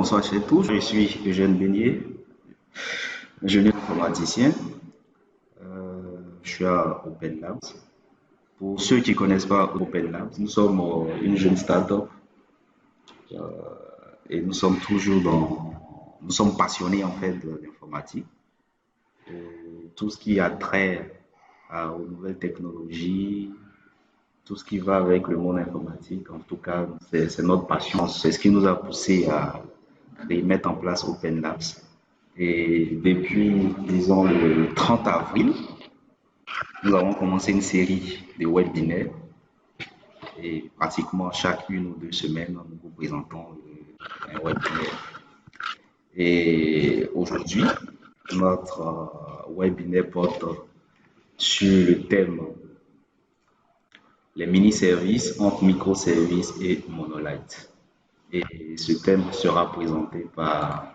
bonsoir à tous. Je suis Eugène Beignet, ingénieur informaticien. Je suis à Open Labs. Pour ceux qui ne connaissent pas Open Labs, nous sommes une jeune start-up et nous sommes nous sommes passionnés en fait de l'informatique. Tout ce qui a trait aux nouvelles technologies, tout ce qui va avec le monde informatique, en tout cas, c'est notre passion. C'est ce qui nous a poussé à mettre en place Open Labs. Et depuis, disons, le 30 avril, nous avons commencé une série de webinaires et pratiquement chaque 1 ou 2 semaines, nous vous présentons un webinaire. Et aujourd'hui, notre webinaire porte sur le thème les mini-services entre microservices et monolithes. Et ce thème sera présenté par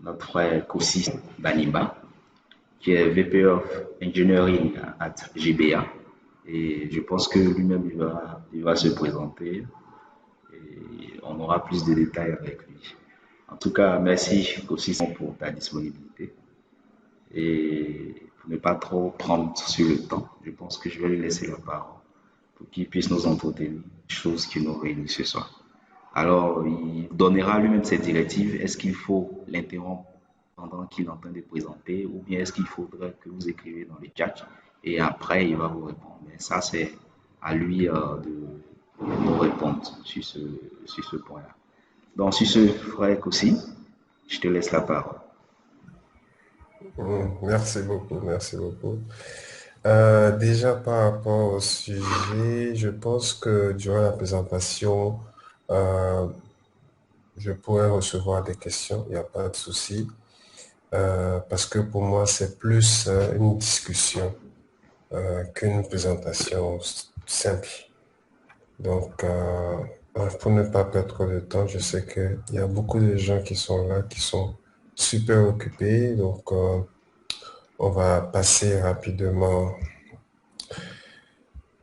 notre frère Kossis Baniba, qui est VP of Engineering at GBA. Et je pense que lui-même, il va se présenter et on aura plus de détails avec lui. En tout cas, merci aussi pour ta disponibilité. Et pour ne pas trop prendre sur le temps, je pense que je vais lui laisser la parole pour qu'il puisse nous entretenir, chose qui nous réunit ce soir. Alors, il donnera lui-même ses directives. Est-ce qu'il faut l'interrompre pendant qu'il est en train de présenter ou bien est-ce qu'il faudrait que vous écrivez dans le chat et après il va vous répondre. Mais ça, c'est à lui de nous répondre sur ce point-là. Donc, sur ce, frère aussi, je te laisse la parole. Merci beaucoup, merci beaucoup. Déjà par rapport au sujet, je pense que durant la présentation, je pourrais recevoir des questions, il n'y a pas de souci. Parce que pour moi, c'est plus une discussion qu'une présentation simple. Donc, pour ne pas perdre trop de temps, je sais qu'il y a beaucoup de gens qui sont là, qui sont super occupés. Donc, on va passer rapidement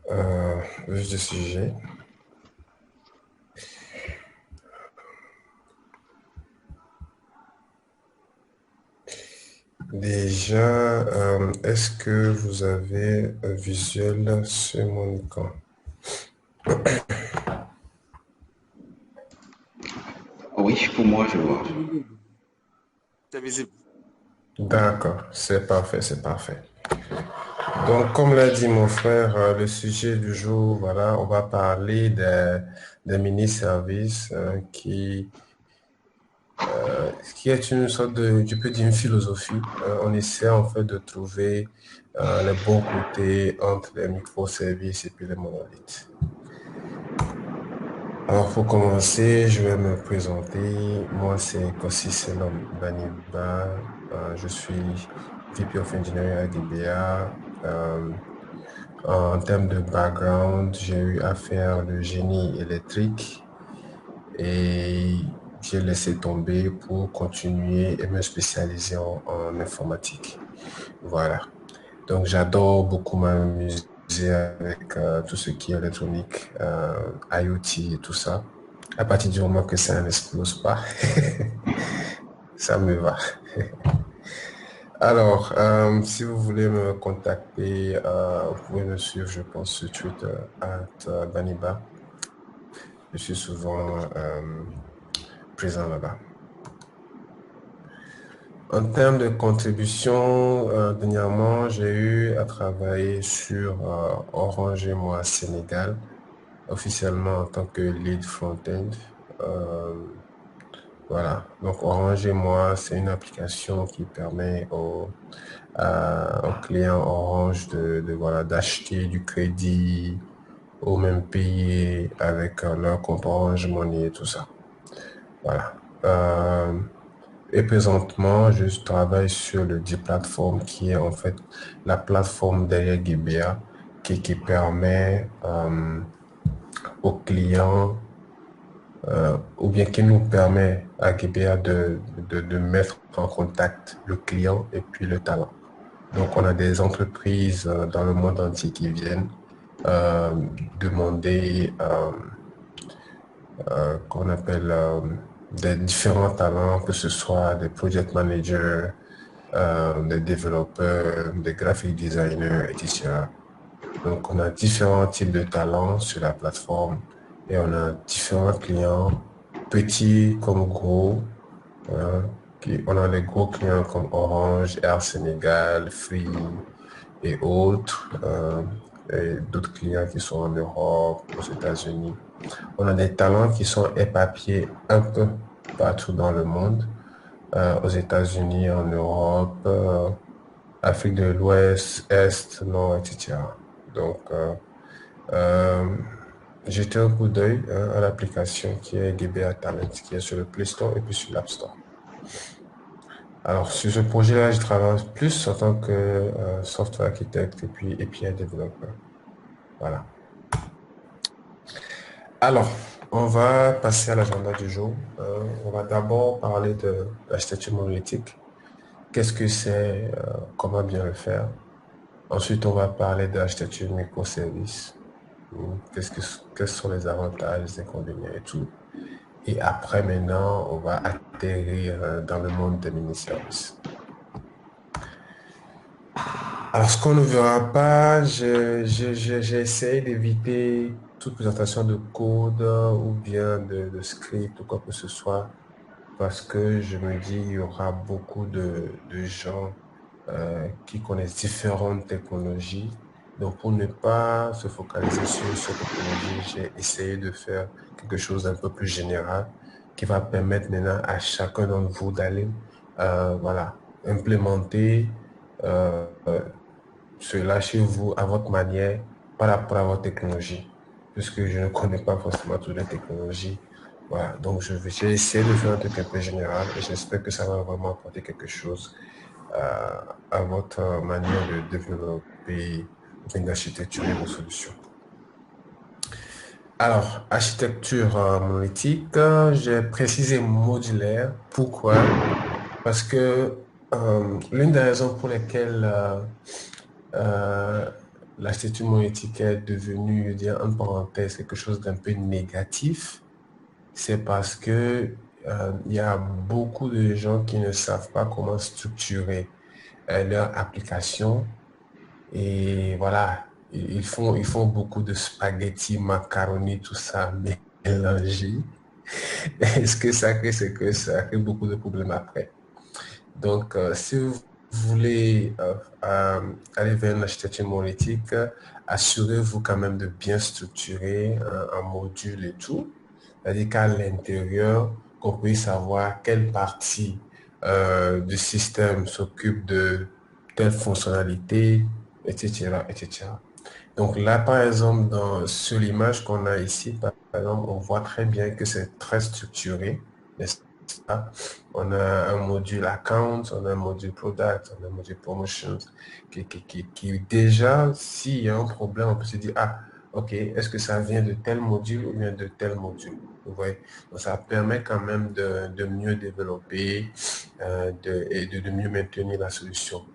au vif du sujet. Déjà, est-ce que vous avez un visuel sur mon écran? Oui, pour moi, je vois. C'est visible. D'accord, c'est parfait, c'est parfait. Donc, comme l'a dit mon frère, le sujet du jour, voilà, on va parler des mini-services qui est une sorte de, je peux dire une philosophie. On essaie en fait de trouver les bons côtés entre les microservices et puis les monolithes. Alors, pour commencer, je vais me présenter. Moi, c'est Kossis Senom Baniba. Je suis VP of Engineering à GBA. En termes de background, j'ai eu à faire le génie électrique et j'ai laissé tomber pour continuer et me spécialiser en informatique. Voilà. Donc, j'adore beaucoup m'amuser avec tout ce qui est électronique, IoT et tout ça. À partir du moment que ça n'explose pas, ça me va. Alors, si vous voulez me contacter, vous pouvez me suivre, je pense, sur Twitter, @Baniba. Je suis souvent présent là-bas. En termes de contribution, dernièrement, j'ai eu à travailler sur Orange et moi Sénégal, officiellement en tant que lead front-end. Voilà, donc Orange et moi, c'est une application qui permet aux clients Orange voilà, d'acheter du crédit ou même payer avec leur compte Orange Money et tout ça. Voilà. Et présentement, je travaille sur le D-Platform qui est en fait la plateforme derrière GBA qui permet aux clients ou bien qui nous permet à GBA de mettre en contact le client et puis le talent. Donc, on a des entreprises dans le monde entier qui viennent demander qu'on appelle des différents talents, que ce soit des project managers, des développeurs, des graphic designers, etc. Donc, on a différents types de talents sur la plateforme et on a différents clients, petits comme gros. euh, on a les gros clients comme Orange, Air Sénégal, Free et autres, et d'autres clients qui sont en Europe, aux États-Unis. On a des talents qui sont éparpillés un peu partout dans le monde, aux États-Unis, en Europe, Afrique de l'Ouest, Est, Nord, etc. Donc, euh, jetez un coup d'œil à l'application qui est DBA Talent, qui est sur le Play Store et puis sur l'App Store. Alors, sur ce projet-là, je travaille plus en tant que software architecte et puis API développeur. Voilà. Alors, on va passer à l'agenda du jour. On va d'abord parler de l'architecture monolithique. Qu'est-ce que c'est, comment bien le faire. Ensuite, on va parler de l'architecture microservice. Quels sont les avantages, les inconvénients et tout. Et après, maintenant, on va atterrir dans le monde des mini-services. Alors, ce qu'on ne verra pas, j'ai essayé d'éviter toute présentation de code ou bien de script ou quoi que ce soit parce que je me dis il y aura beaucoup de gens qui connaissent différentes technologies. Donc, pour ne pas se focaliser sur une seule technologie, j'ai essayé de faire quelque chose d'un peu plus général qui va permettre maintenant à chacun d'entre vous d'aller voilà, implémenter cela chez vous à votre manière par rapport à votre technologie, puisque je ne connais pas forcément toutes les technologies. Voilà, donc j'ai essayé de faire un truc un peu général et j'espère que ça va vraiment apporter quelque chose à votre manière de développer ou d'architecturer vos solutions. Alors, architecture monolithique, j'ai précisé modulaire. Pourquoi? Parce que l'une des raisons pour lesquelles euh, l'architecture monolithique est devenue, je veux dire, en parenthèse, quelque chose d'un peu négatif, c'est parce que il y a beaucoup de gens qui ne savent pas comment structurer leur application et voilà, ils font beaucoup de spaghettis, macaroni, tout ça mélangé. Et ce que ça crée, c'est que ça crée beaucoup de problèmes après. Donc, si vous voulez aller vers une architecture monolithique, assurez-vous quand même de bien structurer un module et tout. C'est-à-dire qu'à l'intérieur, qu'on puisse savoir quelle partie du système s'occupe de telle fonctionnalité, etc., etc. Donc là, par exemple, sur l'image qu'on a ici, par exemple, on voit très bien que c'est très structuré, n'est-ce pas? On a un module account, on a un module product, on a un module promotions, qui déjà, s'il y a un problème, on peut se dire, ah, ok, est-ce que ça vient de tel module ou bien de tel module? Vous voyez? Donc ça permet quand même de mieux développer et de mieux maintenir la solution.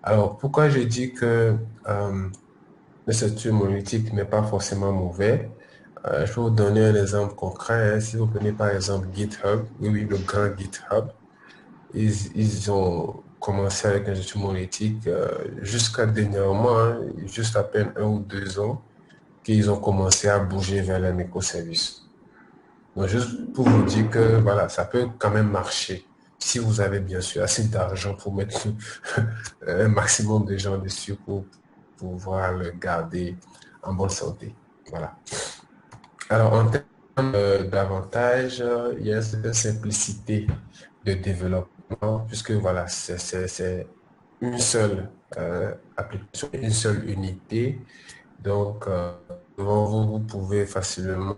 Alors, pourquoi je dis que le statut monolithique n'est pas forcément mauvais? Je peux vous donner un exemple concret, hein. Si vous prenez par exemple GitHub, oui, oui, le grand GitHub, ils ont commencé avec un statut monolithique jusqu'à dernièrement, hein, juste à peine 1 ou 2 ans, qu'ils ont commencé à bouger vers les microservices. Donc, juste pour vous dire que voilà, ça peut quand même marcher si vous avez bien sûr assez d'argent pour mettre un maximum de gens dessus pour pouvoir le garder en bonne santé. Voilà. Alors, en termes d'avantages, il y a une certaine simplicité de développement, puisque voilà, c'est une seule application, une seule unité. Donc, devant vous, vous pouvez facilement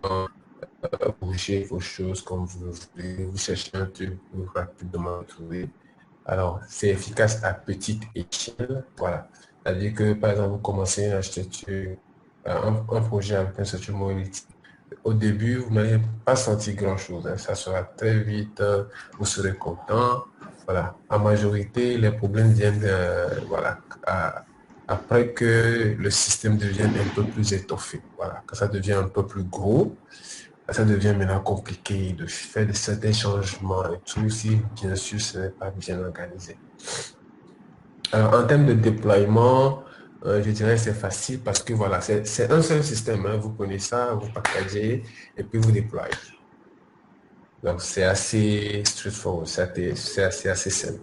bouger vos choses comme vous le voulez. Vous cherchez un truc, vous rapidement trouver. Alors, c'est efficace à petite échelle. Voilà. C'est-à-dire que, par exemple, vous commencez une architecture, un projet avec un statut monolithique. Au début, vous n'allez pas sentir grand-chose, hein. Ça sera très vite, vous serez content. Voilà. En majorité, les problèmes viennent voilà, après que le système devienne un peu plus étoffé. Voilà. Quand ça devient un peu plus gros, ça devient maintenant compliqué de faire de certains changements et tout, si bien sûr ce n'est pas bien organisé. Alors, en termes de déploiement, je dirais que c'est facile parce que voilà, c'est un seul système, hein. Vous prenez ça, vous packagez et puis vous déployez. Donc, c'est assez straightforward, c'est assez simple.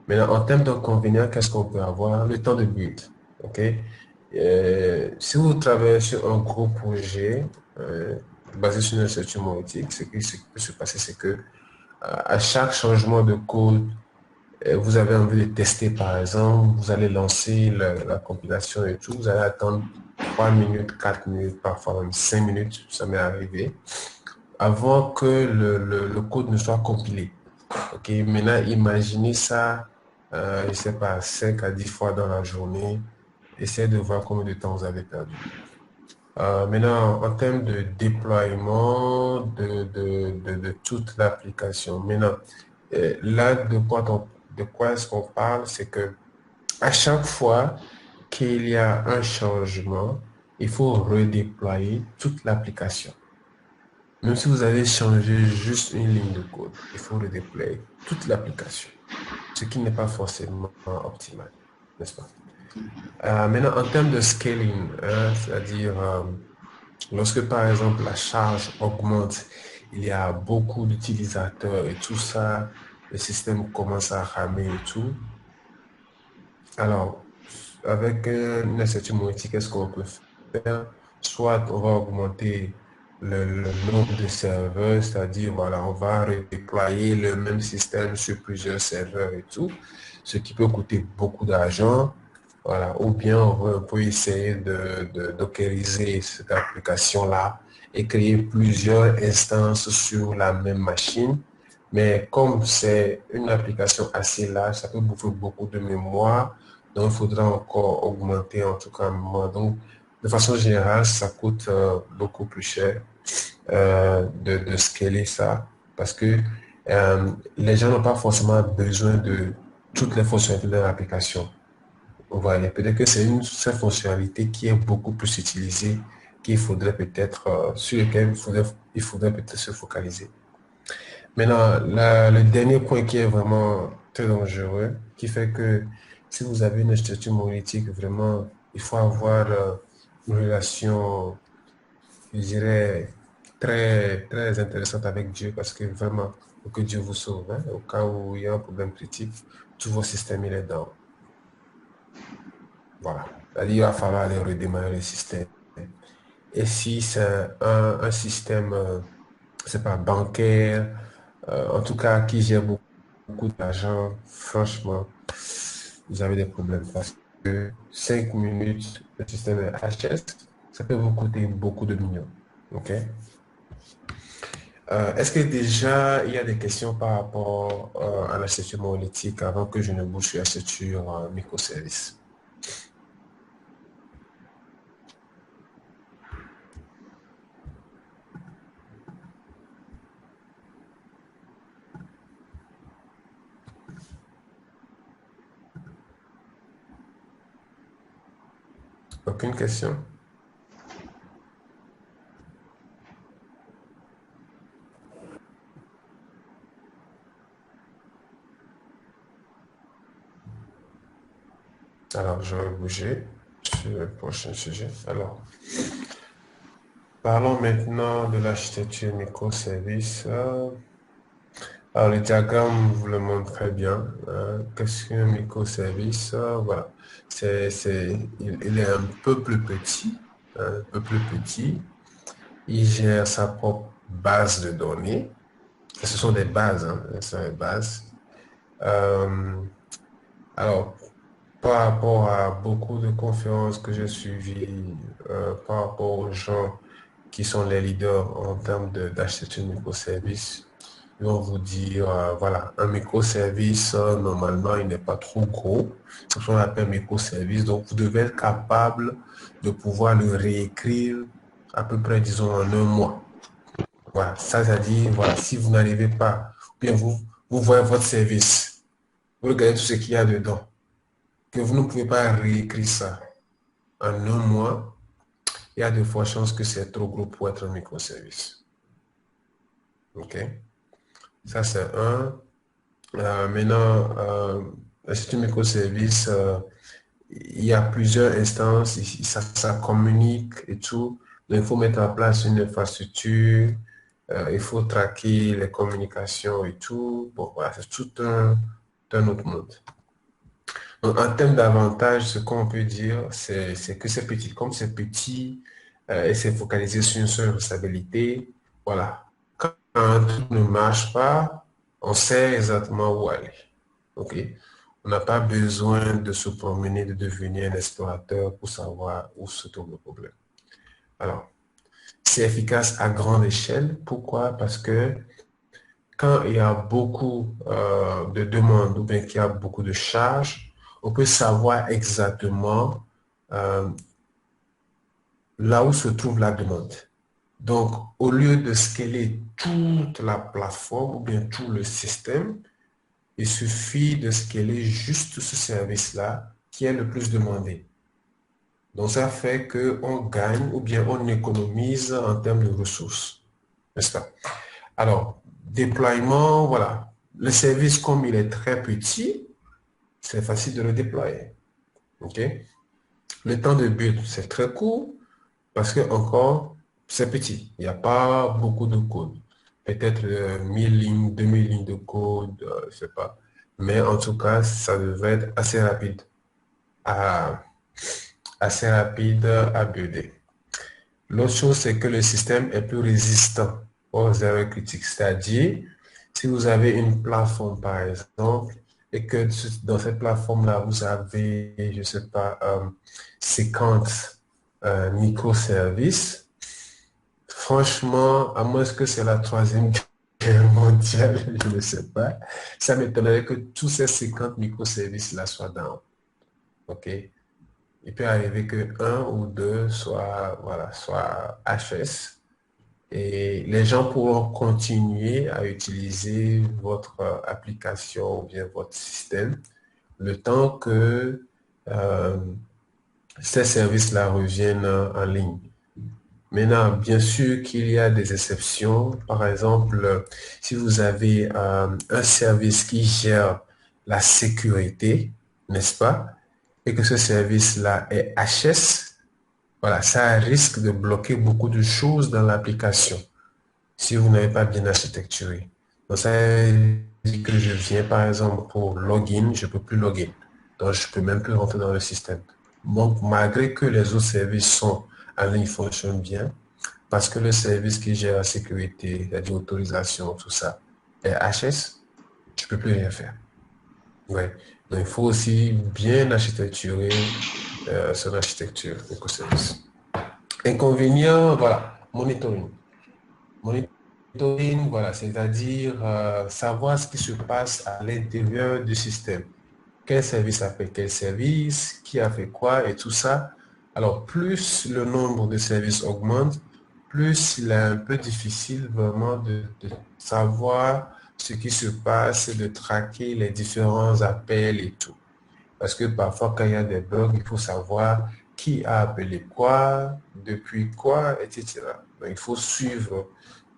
Maintenant, en termes d'inconvénients, qu'est-ce qu'on peut avoir? Le temps de build. OK? Si vous travaillez sur un gros projet basé sur une structure monolithique, ce qui peut se passer, c'est que à chaque changement de code, vous avez envie de tester, par exemple, vous allez lancer la compilation et tout, vous allez attendre 3 minutes, 4 minutes, parfois même 5 minutes, ça m'est arrivé, avant que le code ne soit compilé. Ok, maintenant, imaginez ça, je ne sais pas, 5 à 10 fois dans la journée. Essayez de voir combien de temps vous avez perdu. Maintenant, en termes de déploiement de toute l'application, maintenant, là, de quoi est-ce qu'on parle? C'est que à chaque fois qu'il y a un changement, il faut redéployer toute l'application. Même si vous avez changé juste une ligne de code, il faut redéployer toute l'application, ce qui n'est pas forcément optimal, n'est-ce pas? Maintenant, en termes de scaling, hein, c'est-à-dire lorsque par exemple la charge augmente, il y a beaucoup d'utilisateurs et tout ça, le système commence à ramer et tout. Alors, avec une institution monétique, qu'est-ce qu'on peut faire? Soit on va augmenter le nombre de serveurs, c'est-à-dire, voilà, on va redéployer le même système sur plusieurs serveurs et tout, ce qui peut coûter beaucoup d'argent. Voilà. Ou bien on peut essayer de dockeriser cette application-là et créer plusieurs instances sur la même machine. Mais comme c'est une application assez large, ça peut bouffer beaucoup de mémoire. Donc, il faudra encore augmenter en tout cas moi. Donc, de façon générale, ça coûte beaucoup plus cher de scaler ça parce que les gens n'ont pas forcément besoin de toutes les fonctionnalités de l'application. Vous voyez, peut-être que c'est une seule fonctionnalité qui est beaucoup plus utilisée qu'il faudrait peut-être, sur lequel il faudrait peut-être se focaliser. Maintenant, le dernier point qui est vraiment très dangereux, qui fait que si vous avez une structure monolithique, vraiment, il faut avoir une relation, je dirais, très, très intéressante avec Dieu parce que vraiment, pour que Dieu vous sauve, hein, au cas où il y a un problème critique, tout vos systèmes, il est dans. Voilà. Il va falloir aller redémarrer le système. Et si c'est un système, c'est pas bancaire, en tout cas qui gère beaucoup d'argent, franchement, vous avez des problèmes parce que 5 minutes, le système HS, ça peut vous coûter beaucoup de millions. OK? Est-ce que déjà il y a des questions par rapport à la structure monolithique avant que je ne bouge sur la structure microservice? Aucune question? Alors, je vais bouger sur le prochain sujet. Alors, parlons maintenant de l'architecture microservice. Alors, le diagramme vous le montre très bien. Qu'est-ce qu'un microservice? Voilà. Il est un peu plus petit. Un peu plus petit. Il gère sa propre base de données. Ce sont des bases. Hein, ce sont des bases. Alors, par rapport à beaucoup de conférences que j'ai suivies, par rapport aux gens qui sont les leaders en termes d'architecture microservice, ils vont vous dire, voilà, un microservice, normalement, il n'est pas trop gros. C'est ce qu'on appelle microservice. Donc, vous devez être capable de pouvoir le réécrire à peu près, disons, en un mois. Voilà, ça, c'est-à-dire, voilà, si vous n'arrivez pas, ou bien vous voyez votre service, vous regardez tout ce qu'il y a dedans, que vous ne pouvez pas réécrire ça en un mois, il y a de fortes chances que c'est trop gros pour être un microservice. OK? Ça, c'est un. Maintenant, un système microservice, il y a plusieurs instances, ça communique et tout. Donc, il faut mettre en place une infrastructure, il faut traquer les communications et tout. Bon, voilà, c'est tout un autre monde. Donc, en termes d'avantages, ce qu'on peut dire, c'est que c'est petit. Comme c'est petit et c'est focalisé sur une seule responsabilité, voilà. Quand un truc ne marche pas, on sait exactement où aller. OK? On n'a pas besoin de se promener, de devenir un explorateur pour savoir où se trouve le problème. Alors, c'est efficace à grande échelle. Pourquoi? Parce que quand il y a beaucoup de demandes ou bien qu'il y a beaucoup de charges, on peut savoir exactement euh, là où se trouve la demande. Donc, au lieu de scaler toute la plateforme ou bien tout le système, il suffit de scaler juste ce service-là qui est le plus demandé. Donc, ça fait qu'on gagne ou bien on économise en termes de ressources. N'est-ce pas? Alors, déploiement, voilà. Le service, comme il est très petit, c'est facile de le déployer. OK? Le temps de build, c'est très court parce que encore, c'est petit. Il n'y a pas beaucoup de code. Peut-être 1000 lignes, 2000 lignes de code, je ne sais pas. Mais en tout cas, ça devrait être à, assez rapide à builder. L'autre chose, c'est que le système est plus résistant aux erreurs critiques. C'est-à-dire, si vous avez une plateforme, par exemple, et que dans cette plateforme-là, vous avez, je ne sais pas, 50 microservices, franchement, à moins que c'est la troisième guerre mondiale, je ne sais pas, ça m'étonnerait que tous ces 50 microservices-là soient down. OK? Il peut arriver que un ou deux soit, voilà, soit HS et les gens pourront continuer à utiliser votre application ou bien votre système le temps que euh, ces services-là reviennent en ligne. Maintenant, bien sûr qu'il y a des exceptions. Par exemple, si vous avez un service qui gère la sécurité, n'est-ce pas, et que ce service-là est HS, voilà, ça risque de bloquer beaucoup de choses dans l'application si vous n'avez pas bien architecturé. Donc, ça dit que je viens, par exemple, pour login, je ne peux plus login. Donc, je ne peux même plus rentrer dans le système. Donc, malgré que les autres services sont en ligne, fonctionnent bien, parce que le service qui gère la sécurité, la autorisation, tout ça, est HS, je ne peux plus rien faire. Ouais. Donc, il faut aussi bien architecturer son architecture écoservice. Inconvénient, voilà, monitoring. Monitoring, voilà, c'est-à-dire savoir ce qui se passe à l'intérieur du système. Quel service a fait quel service, qui a fait quoi et tout ça. Alors, plus le nombre de services augmente, plus il est un peu difficile vraiment de savoir ce qui se passe, de traquer les différents appels et tout. Parce que parfois, quand il y a des bugs, il faut savoir qui a appelé quoi, depuis quoi, etc. Donc, il faut suivre.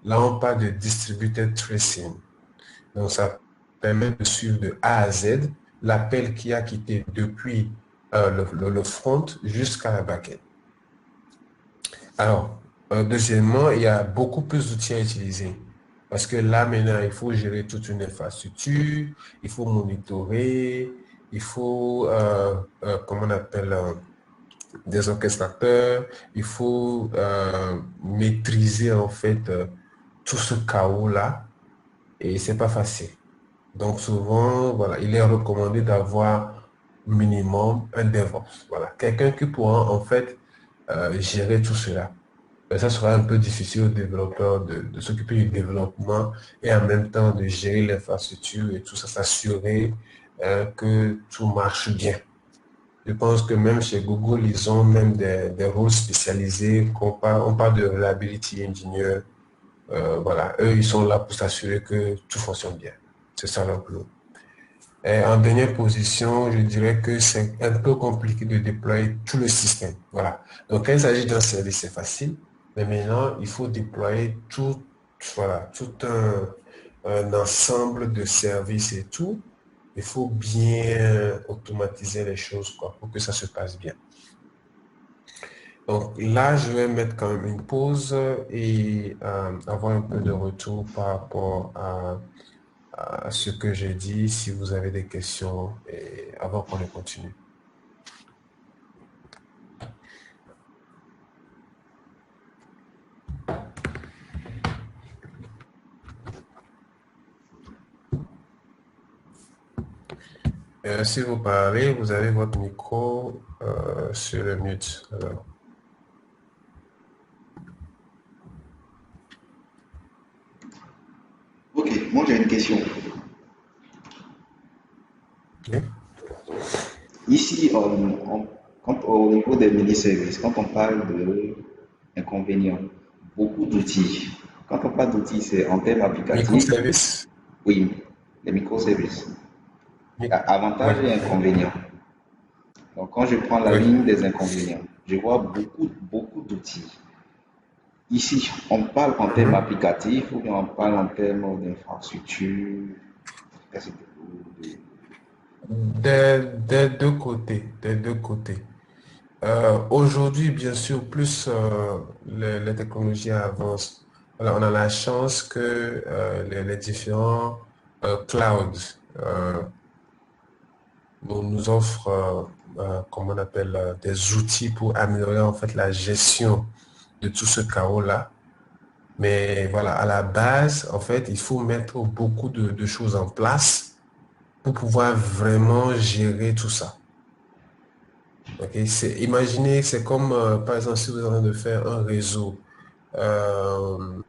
Là, on parle de distributed tracing. Donc, ça permet de suivre de A à Z l'appel qui a quitté depuis le front jusqu'à la backend. Alors, deuxièmement, il y a beaucoup plus d'outils à utiliser. Parce que là, maintenant, il faut gérer toute une infrastructure, il faut monitorer, il faut, comment on appelle, des orchestrateurs, il faut maîtriser en fait tout ce chaos-là et c'est pas facile. Donc souvent, voilà, il est recommandé d'avoir minimum un DevOps. Voilà, quelqu'un qui pourra en fait gérer tout cela. Mais ça sera un peu difficile aux développeurs de s'occuper du développement et en même temps de gérer l'infrastructure et tout ça, s'assurer que tout marche bien. Je pense que même chez Google, ils ont même des rôles spécialisés. On parle de reliability engineer. Voilà, eux, ils sont là pour s'assurer que tout fonctionne bien. C'est ça leur boulot. Et en dernière position, je dirais que c'est un peu compliqué de déployer tout le système. Voilà. Donc, quand il s'agit d'un service, c'est facile. Mais maintenant, il faut déployer tout voilà, tout un ensemble de services et tout. Il faut bien automatiser les choses quoi, pour que ça se passe bien. Donc là, je vais mettre quand même une pause et avoir un peu de retour par rapport à ce que j'ai dit, si vous avez des questions, et avant qu'on ne continue. Si vous parlez, vous avez votre micro sur le mute. Alors. Ok, moi j'ai une question. Okay. Ici, au niveau des mini-services, quand on parle d'inconvénients, beaucoup d'outils. Quand on parle d'outils, c'est en termes applicatifs, Microservice? oui, les microservices. Il y a Oui, avantages et inconvénients. Donc, quand je prends la oui. ligne des inconvénients, je vois beaucoup d'outils. Ici, on parle en termes Mhm. applicatifs ou bien on parle en termes d'infrastructure. Des deux côtés, des deux côtés. Aujourd'hui, bien sûr, plus les technologies avancent, voilà, on a la chance que les différents clouds nous offrent, comment on appelle, des outils pour améliorer en fait la gestion de tout ce chaos-là. Mais voilà, à la base, en fait, il faut mettre beaucoup de choses en place pour pouvoir vraiment gérer tout ça. Ok, imaginez, c'est comme, par exemple, si vous êtes en train de faire un réseau euh,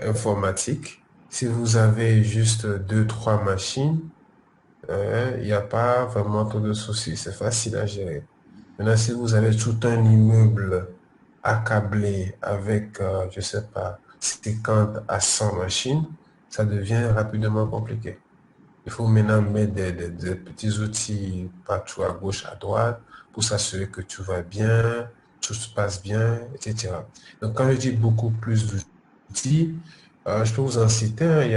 informatique, si vous avez juste deux, trois machines, il n'y a pas vraiment trop de soucis, c'est facile à gérer. Maintenant, si vous avez tout un immeuble accablé avec, je sais pas, 50 à 100 machines, ça devient rapidement compliqué. Il faut maintenant mettre des petits outils partout à gauche, à droite, pour s'assurer que tout va bien, tout se passe bien, etc. Donc, quand je dis beaucoup plus d'outils, je peux vous en citer un. Il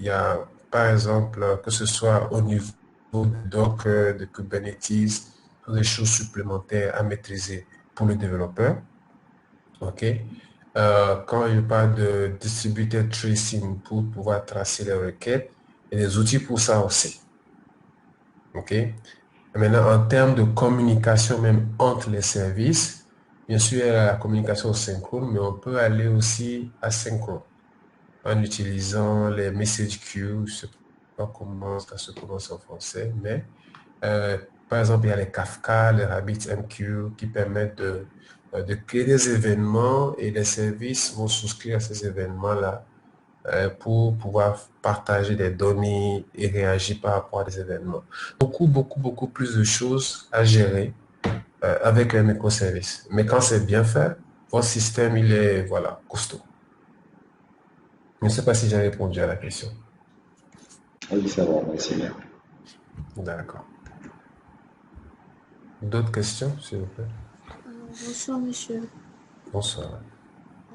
y a, par exemple, que ce soit au niveau de Docker, de Kubernetes, des choses supplémentaires à maîtriser pour le développeur. OK? Quand je parle de distributed tracing pour pouvoir tracer les requêtes, il y a des outils pour ça aussi. OK? Et maintenant, en termes de communication même entre les services, bien sûr, il y a la communication synchrone, mais on peut aller aussi asynchrone en utilisant les message queues. Je ne sais pas comment ça se prononce en français, mais par exemple, il y a les Kafka, les RabbitMQ qui permettent de créer des événements et les services vont souscrire à ces événements-là pour pouvoir partager des données et réagir par rapport à des événements. Beaucoup plus de choses à gérer avec les microservices. Mais quand c'est bien fait, votre système, il est, voilà, costaud. Je ne sais pas si j'ai répondu à la question. Oui, ça va, merci bien. D'accord. D'autres questions, s'il vous plaît? Bonsoir, monsieur. Bonsoir.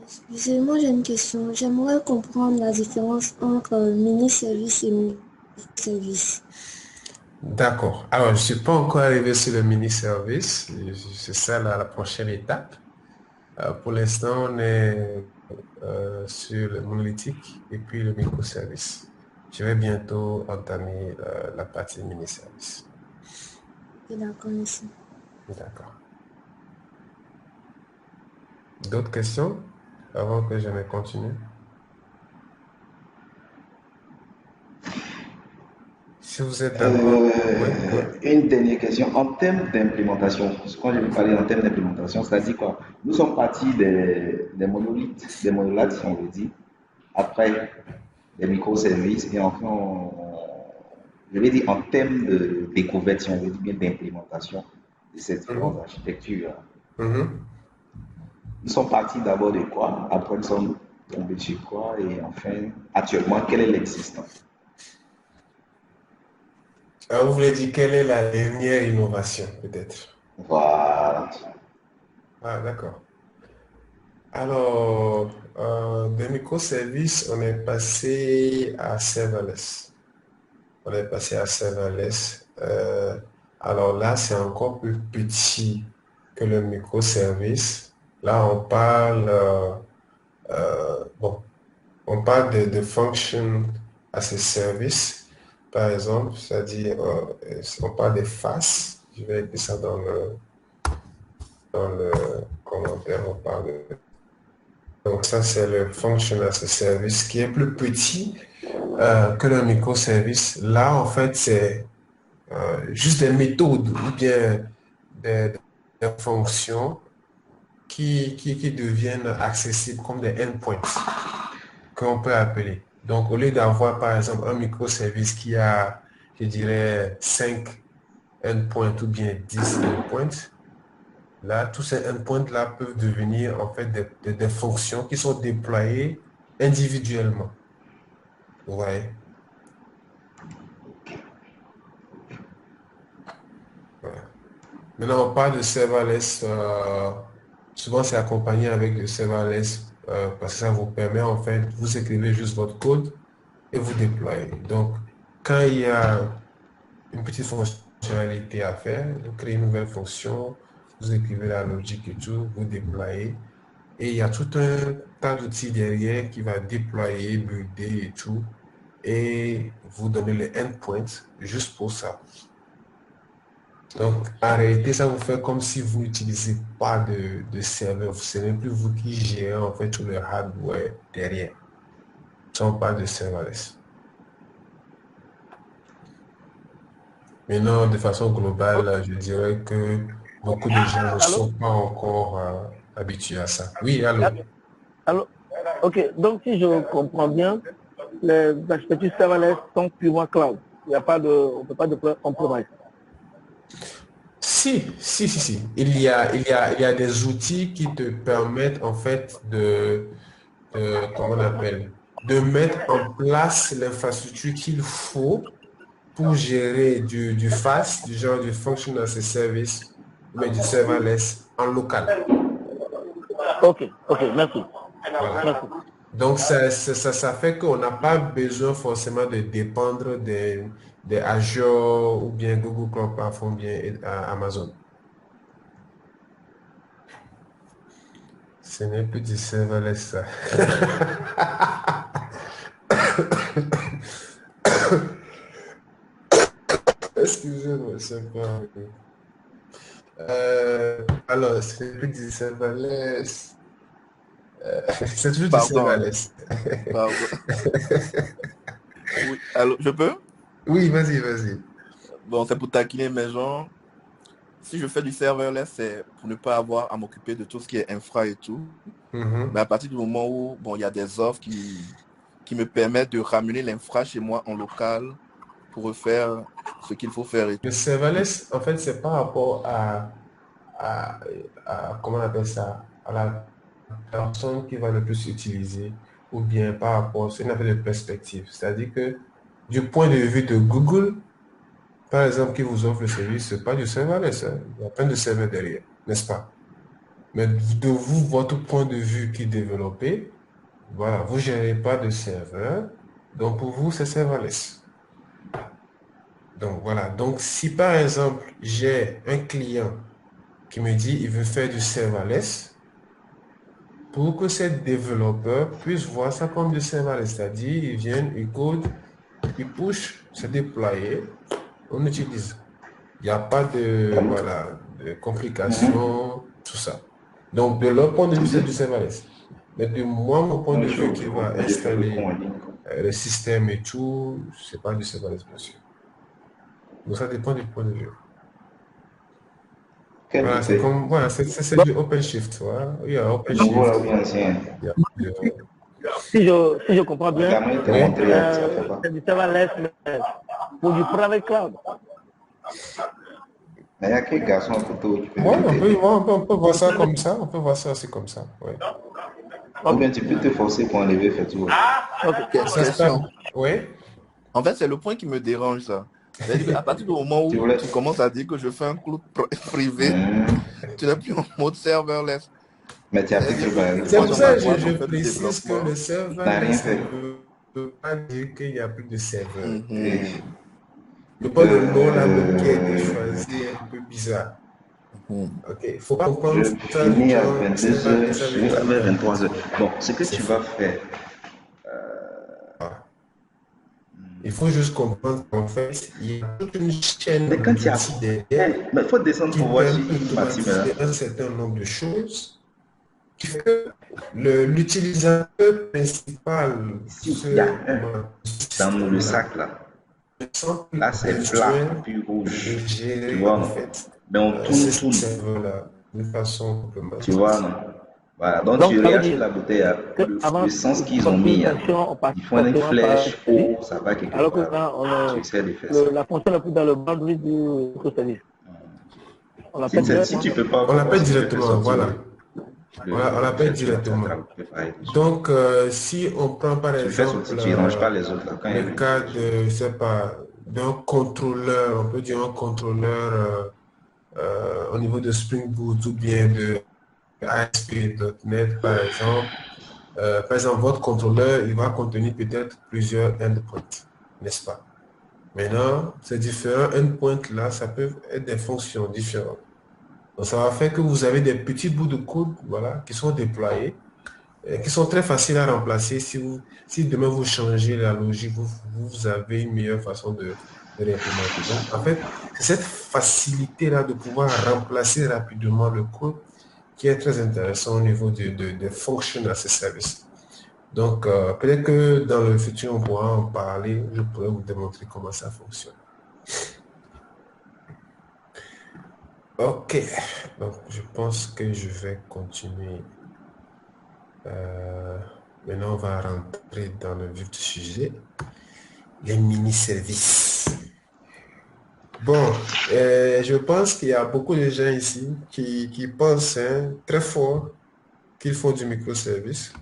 Excusez-moi, j'ai une question. J'aimerais comprendre la différence entre mini-service et microservice. D'accord. Alors, je ne suis pas encore arrivé sur le mini-service. C'est ça la prochaine étape. Pour l'instant, on est sur le monolithique et puis le microservice. Je vais bientôt entamer la partie mini-service. Ok, d'accord, merci. D'accord. D'autres questions avant que je ne continue? Si vous êtes d'accord, oui, oui. Une dernière question. En termes d'implémentation, quand je vais parler en termes d'implémentation, c'est-à-dire quoi? Nous sommes partis des monolithes, si on veut dire, après des microservices, et enfin, je vais dire en termes de découverte, si on veut dire bien d'implémentation de ces différentes Mhm, architectures. mhm. Nous sommes partis d'abord de quoi? Après, nous sommes tombés sur quoi? Et enfin, actuellement, quel est l'existant? Vous voulez dire quelle est la dernière innovation, peut-être? Voilà. Ah, d'accord. Alors, Des microservices, on est passé à serverless. Alors là, c'est encore plus petit que le microservice. Là, on parle de function as a service, par exemple, c'est-à-dire, on parle des FAS. Je vais écrire ça dans le commentaire, on parle de... Donc ça, c'est le function as a service qui est plus petit que le microservice. Là, en fait, c'est juste des méthodes ou bien des fonctions qui deviennent accessibles comme des endpoints qu'on peut appeler. Donc, au lieu d'avoir, par exemple, un microservice qui a, je dirais, 5 endpoints ou bien 10 endpoints, là, tous ces endpoints-là peuvent devenir, en fait, des fonctions qui sont déployées individuellement. Vous voyez? Voilà. Maintenant, on parle de serverless. Souvent, c'est accompagné avec le serverless parce que ça vous permet, en fait, vous écrivez juste votre code et vous déployez. Donc, quand il y a une petite fonctionnalité à faire, vous créez une nouvelle fonction, vous écrivez la logique et tout, vous déployez. Et il y a tout un tas d'outils derrière qui va déployer, builder et tout. Et vous donner les endpoints juste pour ça. Donc, en réalité, ça vous fait comme si vous n'utilisez pas de serveur. Ce n'est plus vous qui gérez en fait tout le hardware derrière. Ça, on parle de serverless. Maintenant, de façon globale, je dirais que beaucoup de gens ne sont pas encore habitués à ça. Oui, allô? Alors, ok, donc si je comprends bien, les architectures serverless sont purement cloud. Il n'y a pas de, on ne peut pas de compromise. Si. Il y a des outils qui te permettent en fait comment on appelle, de mettre en place l'infrastructure qu'il faut pour gérer du FAS, du genre du Function as a Service, mais du serverless en local. Ok, merci. Voilà. Merci. Donc, ça fait qu'on n'a pas besoin forcément de dépendre des Azure ou bien Google Cloud Platform ou bien Amazon. Ce n'est plus du serverless, ça. Excusez-moi, c'est pas... alors, ce n'est plus du serverless. C'est toujours du serverless. Pardon. Oui, alors, je peux? Oui, vas-y. Bon, c'est pour taquiner mes gens. Si je fais du serverless, c'est pour ne pas avoir à m'occuper de tout ce qui est infra et tout. Mais à partir du moment où il y a des offres qui me permettent de ramener l'infra chez moi en local pour refaire ce qu'il faut faire et tout. Le serverless, en fait, c'est par rapport à comment on appelle ça, à la personne qui va le plus utiliser, ou bien par rapport, c'est une affaire de perspective. C'est-à-dire que du point de vue de Google, par exemple, qui vous offre le service, c'est pas du serverless, hein. Il y a plein de serveurs derrière, n'est-ce pas? Mais de vous, votre point de vue qui est développé, voilà, vous ne gérez pas de serveur, donc pour vous, c'est serverless. Donc voilà, donc si par exemple, j'ai un client qui me dit il veut faire du serverless, pour que ces développeurs puissent voir ça comme du serverless, c'est-à-dire ils viennent, ils codent, ils push, c'est déployé, on utilise. Il n'y a pas de complications, tout ça. Donc de leur point de vue, c'est du serverless. Mais de moi, mon point de vue qui va installer le système et tout, c'est pas du serverless, bien sûr. Donc ça dépend du point de vue. Voilà, c'est comme, voilà, c'est du OpenShift, voilà. Il y a OpenShift. Si je comprends bien, c'est du serverless, mais pour du private cloud. Mais il y a quelques garçons à photo. On peut voir ça comme ça, on peut voir ça aussi comme ça, ouais. Ou bien tu peux te forcer pour enlever Facebook. Oui. En fait, c'est le point qui me dérange, ça. À partir du moment où tu commences à dire que je fais un cloud privé, tu n'es plus en mode serverless. Mais tu as pris sur par C'est Moi, pour dans exemple. ça ma que boîte, je on fait du précise que le développement. T'as rien serverless fait. ne veut pas dire qu'il n'y a plus de serveur. Mhm. Le pas le nom là même qui a été Euh, choisi est un peu bizarre. Mhm. Ok, il ne faut pas je comprendre ça du finis à genre 22 heures, serverless, ça je veut vais dire vers 23 heures. Bon, ce que c'est tu vas faux. faire, Il faut juste comprendre qu'en fait, il y a toute une chaîne mais quand tu as... d'outils derrière Il faut descendre qui pour voir si permet Maxime est là. d'automatiser un certain nombre de choses qui fait que l'utilisateur principal Ici, il y a un ce dans le système-là sac là. ne sent plus Là, c'est plat, besoin puis de rouge. Tu gérer vois, en non? fait Mais on ce tourne. serveur-là de façon Tu automatique. vois, non? Voilà. Donc, tu Donc, ça veut regardes sur dire la bouteille, hein, qu'avant, le sens qu'ils ont pour mis. une Hein. action, on passe Ils font une forcément par un flèche service, haut, ça va quelque alors que part. là, Tu essaies de faire ça. la fonction n'est plus dans le boundary du microservice. On Si, l'appelle si directement. tu peux pas On voir l'appelle si je fais directement, sortir voilà. On le l'appelle fait, tu vas directement. préparer dessus. Donc, si on prend par Tu le fais sortir, exemple tu ne déranges pas les autres là. Quand il y a le une cas flèche. de, je sais pas, d'un contrôleur, on peut dire un contrôleur au niveau de Spring Boot ou bien de ASP.NET par exemple. Par exemple, votre contrôleur, il va contenir peut-être plusieurs endpoints, n'est-ce pas? Maintenant, ces différents endpoints là, ça peut être des fonctions différentes. Donc, ça va faire que vous avez des petits bouts de code, voilà, qui sont déployés, qui sont très faciles à remplacer. Si demain vous changez la logique, vous avez une meilleure façon de l'implémenter. Donc, en fait, c'est cette facilité-là de pouvoir remplacer rapidement le code qui est très intéressant au niveau de function as a service. Donc, peut-être que dans le futur, on pourra en parler. Je pourrais vous démontrer comment ça fonctionne. OK. Donc, je pense que je vais continuer. Maintenant, on va rentrer dans le vif du sujet. Les mini-services. Bon, je pense qu'il y a beaucoup de gens ici qui pensent très fort qu'ils font du microservice.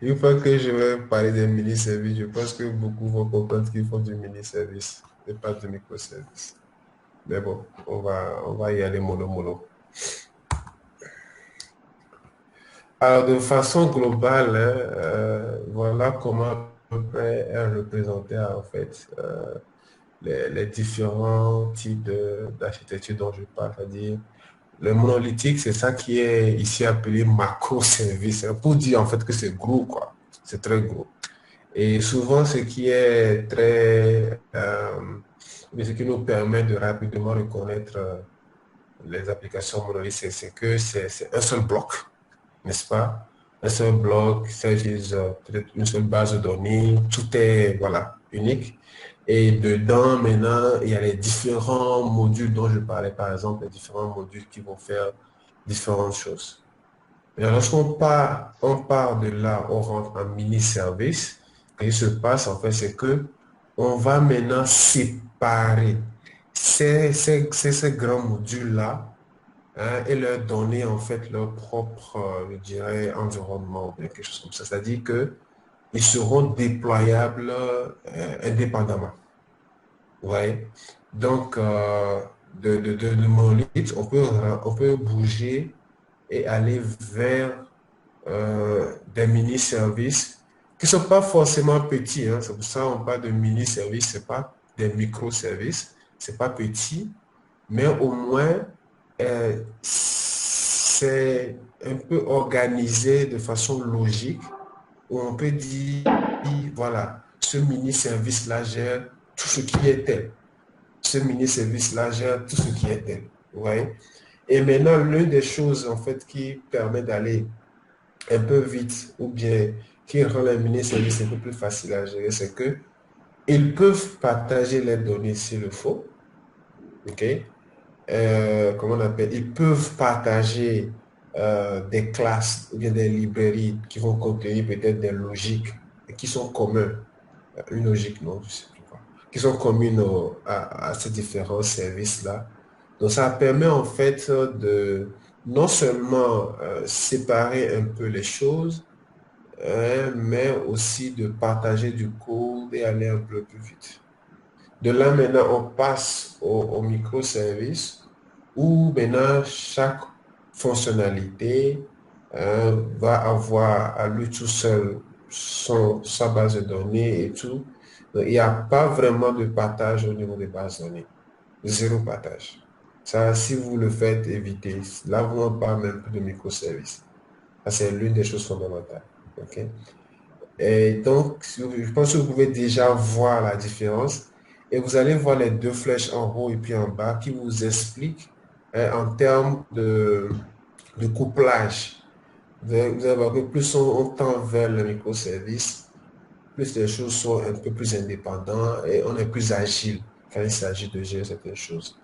Une fois que je vais parler des mini-services, je pense que beaucoup vont comprendre qu'ils font du mini-service et pas du microservice. Mais bon, on va y aller mollo. Alors, de façon globale, voilà comment à peu près est représenté en fait les différents types d'architecture dont je parle, c'est-à-dire le monolithique, c'est ça qui est ici appelé macro-service, pour dire en fait que c'est gros, quoi. C'est très gros. Et souvent, ce qui est très, ce qui nous permet de rapidement reconnaître les applications monolithiques, c'est que c'est un seul bloc, n'est-ce pas? Un seul bloc, ça utilise peut-être une seule base de données, tout est, voilà, unique. Et dedans, maintenant, il y a les différents modules dont je parlais, par exemple, les différents modules qui vont faire différentes choses. Et lorsqu'on part de là, on rentre en mini-service. Ce qui se passe, en fait, c'est que on va maintenant séparer ces grands modules-là et leur donner, en fait, leur propre, je dirais, environnement, ou quelque chose comme ça. C'est-à-dire qu'ils seront déployables indépendamment. Vous voyez? Donc, de monolithe, on peut bouger et aller vers des mini-services qui ne sont pas forcément petits. Hein. C'est pour ça qu'on parle de mini-services, ce n'est pas des microservices, ce n'est pas petit, mais au moins, c'est un peu organisé de façon logique, où on peut dire, voilà, ce mini-service-là gère tout ce qui est tel. Ce mini-service-là gère tout ce qui est tel. Vous voyez? Et maintenant, l'une des choses, en fait, qui permet d'aller un peu vite ou bien qui rend les mini-services un peu plus facile à gérer, c'est que ils peuvent partager les données s'il le faut. OK? Comment on appelle? Ils peuvent partager des classes ou bien des librairies qui vont contenir peut-être des logiques qui sont communes. Une logique, non, je sais plus quoi. Qui sont communes à ces différents services-là. Donc, ça permet en fait de non seulement séparer un peu les choses, mais aussi de partager du code et aller un peu plus vite. De là, maintenant, on passe au microservice où maintenant chaque fonctionnalité va avoir à lui tout seul sa base de données et tout. Donc, il n'y a pas vraiment de partage au niveau des bases de données. Zéro partage. Ça, si vous le faites, évitez. Là, vous n'en parlez même plus de microservices. Ça, c'est l'une des choses fondamentales. OK? Et donc, je pense que vous pouvez déjà voir la différence. Et vous allez voir les deux flèches en haut et puis en bas qui vous expliquent en termes de couplage. Vous allez voir que plus on tend vers le microservice, plus les choses sont un peu plus indépendantes et on est plus agile quand il s'agit de gérer certaines choses.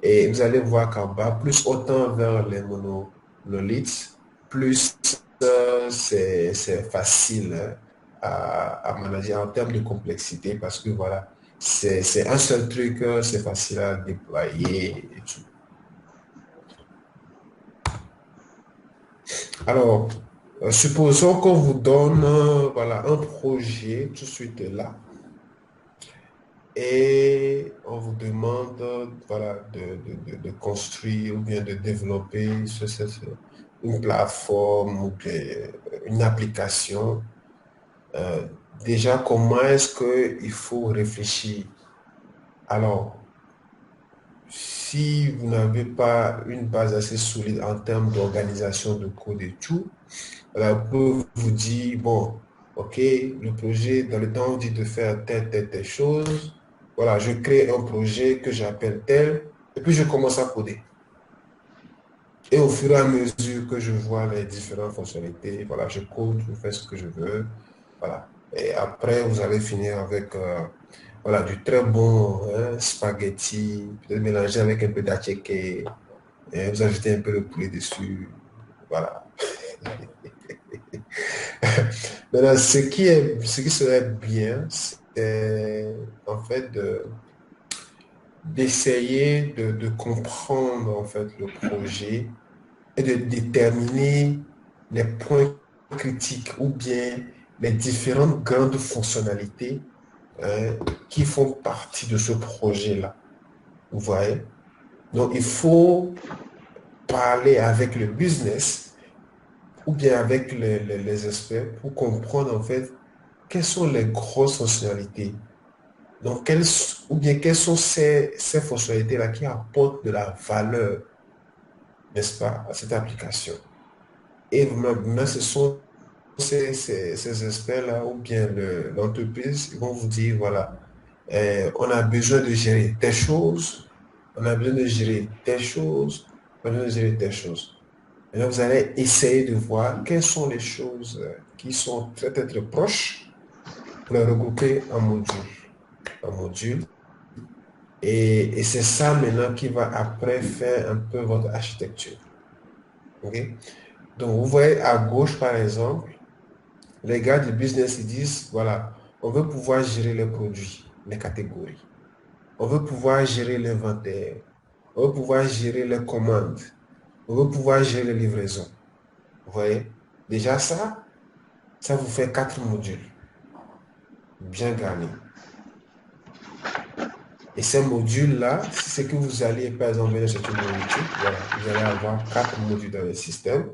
Et vous allez voir qu'en bas, plus on tend vers les monolithes, plus c'est facile à manager en termes de complexité parce que voilà, c'est un seul truc, c'est facile à déployer et tout. Alors, supposons qu'on vous donne voilà, un projet tout de suite là et on vous demande voilà, de construire ou bien de développer une plateforme ou bien une application. Déjà, comment est-ce qu'il faut réfléchir? Alors, si vous n'avez pas une base assez solide en termes d'organisation de code et tout, on peut vous dire, bon, ok, le projet, dans le temps, on dit de faire telle chose. Voilà, je crée un projet que j'appelle tel, et puis je commence à coder. Et au fur et à mesure que je vois les différentes fonctionnalités, voilà, je code, je fais ce que je veux. Voilà. Et après, vous allez finir avec voilà, du très bon spaghetti, peut-être mélangé avec un peu d'attiéké, et vous ajoutez un peu de poulet dessus. Voilà. Maintenant, ce qui serait bien, c'est en fait d'essayer de comprendre en fait le projet et de déterminer les points critiques ou bien les différentes grandes fonctionnalités qui font partie de ce projet-là. Vous voyez? Donc, il faut parler avec le business ou bien avec les experts pour comprendre en fait quelles sont les grosses fonctionnalités. Donc, quelles sont ces fonctionnalités-là qui apportent de la valeur, n'est-ce pas, à cette application. Et maintenant, ce sont ces experts-là ou bien l'entreprise, ils vont vous dire, voilà, on a besoin de gérer telle chose, on a besoin de gérer telle chose, on a besoin de gérer telle chose. Et là, vous allez essayer de voir quelles sont les choses qui sont peut-être proches pour les regrouper en modules. Et c'est ça maintenant qui va après faire un peu votre architecture. Okay? Donc, vous voyez à gauche, par exemple, les gars du business, ils disent, voilà, on veut pouvoir gérer les produits, les catégories. On veut pouvoir gérer l'inventaire. On veut pouvoir gérer les commandes. On veut pouvoir gérer les livraisons. Vous voyez? Déjà ça vous fait 4 modules bien garnis. Et ces modules-là, si c'est que vous allez, par exemple, venir sur une module, voilà, vous allez avoir 4 modules dans le système.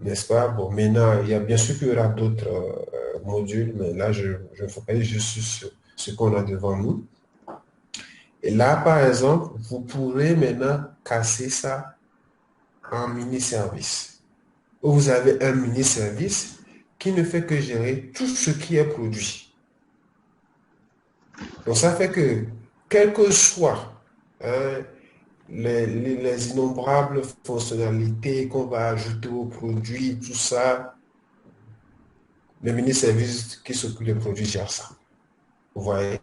N'est-ce pas? Bon, maintenant, il y a bien sûr qu'il y aura d'autres modules, mais là, je me focalise juste sur ce qu'on a devant nous. Et là, par exemple, vous pourrez maintenant casser ça en mini-service. Vous avez un mini-service qui ne fait que gérer tout ce qui est produit. Donc, ça fait que, quelles que soient les innombrables fonctionnalités qu'on va ajouter au produit, tout ça, le mini-service qui s'occupe des produits gère ça. Vous voyez?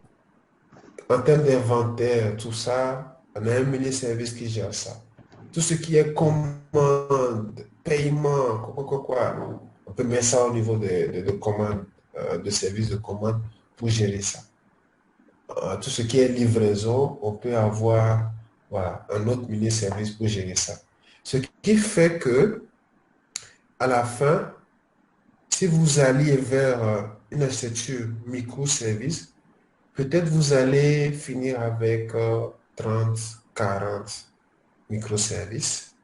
En termes d'inventaire, tout ça, on a un mini-service qui gère ça. Tout ce qui est commande, paiement, quoi, on peut mettre ça au niveau de commandes, de services de commande pour gérer ça. Tout ce qui est livraison, on peut avoir voilà, un autre mini-service pour gérer ça. Ce qui fait que, à la fin, si vous alliez vers une architecture microservice, peut-être vous allez finir avec 30, 40 microservices.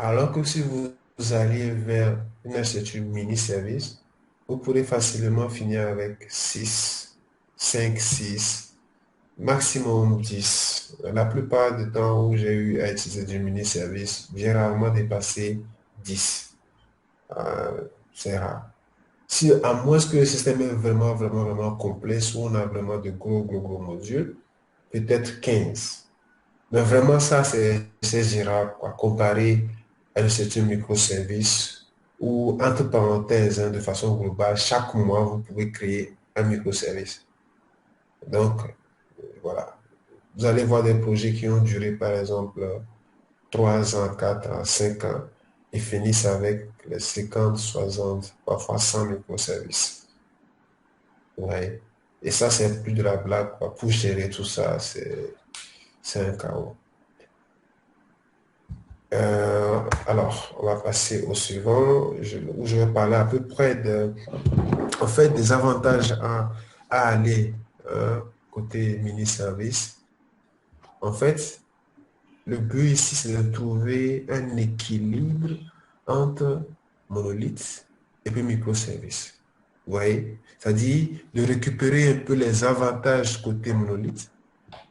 Alors que si vous alliez vers une architecture mini-service, vous pourrez facilement finir avec 6, 5, 6, maximum 10. La plupart du temps où j'ai eu à utiliser du mini-service, j'ai rarement dépassé 10. C'est rare. Si, à moins que le système est vraiment complexe, où on a vraiment de gros modules, peut-être 15. Mais vraiment, ça, c'est gérable, quoi, comparé à un microservice où, entre parenthèses, hein, de façon globale, chaque mois, vous pouvez créer un microservice. Donc, voilà. Vous allez voir des projets qui ont duré, par exemple, 3 ans, 4 ans, 5 ans, et finissent avec les 50, 60, parfois 100 microservices. Ouais. Et ça, c'est plus de la blague, quoi. Pour gérer tout ça, c'est un chaos. Alors, on va passer au suivant, où je vais parler à peu près en fait, des avantages à aller côté mini-service. En fait, le but ici, c'est de trouver un équilibre entre monolithe et puis microservice. Vous voyez? C'est-à-dire de récupérer un peu les avantages côté monolithe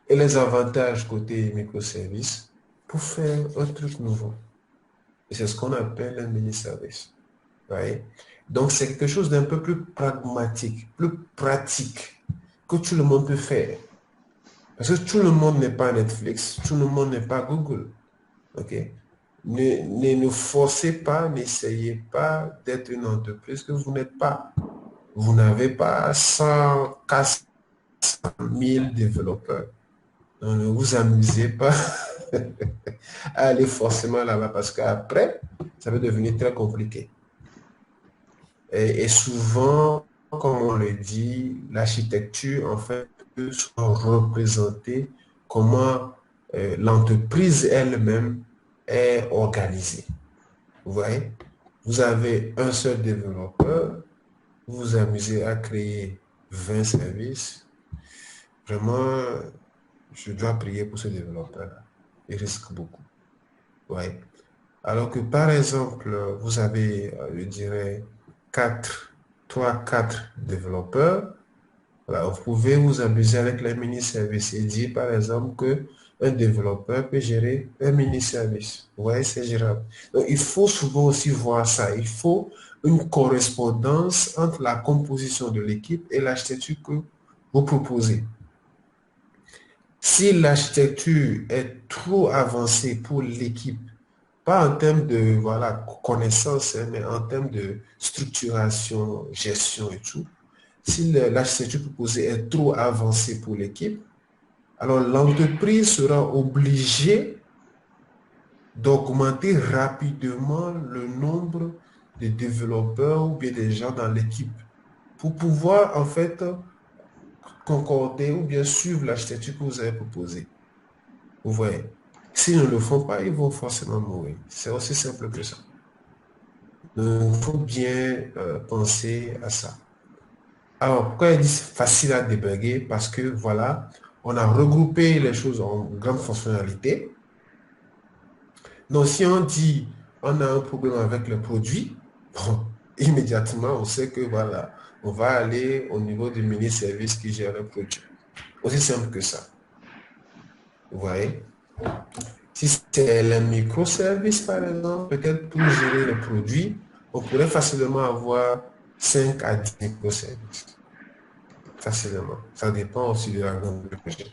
et les avantages côté microservice pour faire un truc nouveau. Et c'est ce qu'on appelle un mini-service. Ouais. Donc, c'est quelque chose d'un peu plus pragmatique, plus pratique, que tout le monde peut faire. Parce que tout le monde n'est pas Netflix, tout le monde n'est pas Google. OK? Ne forcez pas, n'essayez pas d'être une entreprise que vous n'êtes pas. Vous n'avez pas 100, 400 000 développeurs. Donc, ne vous amusez pas à aller forcément là-bas parce qu'après, ça va devenir très compliqué. Et souvent, comme on le dit, l'architecture, en fait, peut représenter comment l'entreprise elle-même est organisée. Vous voyez, vous avez un seul développeur, vous vous amusez à créer 20 services. Vraiment, je dois prier pour ce développeur-là. Il risque beaucoup. Ouais. Alors que par exemple, vous avez, je dirais, 3, 4 développeurs. Voilà, vous pouvez vous amuser avec les mini-services et dire par exemple que un développeur peut gérer un mini-service. Vous voyez, c'est gérable. Donc, il faut souvent aussi voir ça. Il faut une correspondance entre la composition de l'équipe et l'architecture que vous proposez. Si l'architecture est trop avancée pour l'équipe, pas en termes de connaissance, mais en termes de structuration, gestion et tout, si l'architecture proposée est trop avancée pour l'équipe, alors l'entreprise sera obligée d'augmenter rapidement le nombre de développeurs ou bien des gens dans l'équipe pour pouvoir en fait concorder ou bien suivre l'architecture que vous avez proposée. Vous voyez, s'ils ne le font pas, ils vont forcément mourir. C'est aussi simple que ça. Donc, il faut bien penser à ça. Alors, pourquoi il dit facile à débugger? Parce que, voilà, on a regroupé les choses en grandes fonctionnalités. Donc, si on dit, on a un problème avec le produit, bon, immédiatement, on sait que, voilà, on va aller au niveau du mini-service qui gère le produit. Aussi simple que ça. Vous voyez? Si c'est le microservice, par exemple, peut-être pour gérer le produit, on pourrait facilement avoir 5 à 10 microservices. Facilement. Ça dépend aussi de la grande du projet.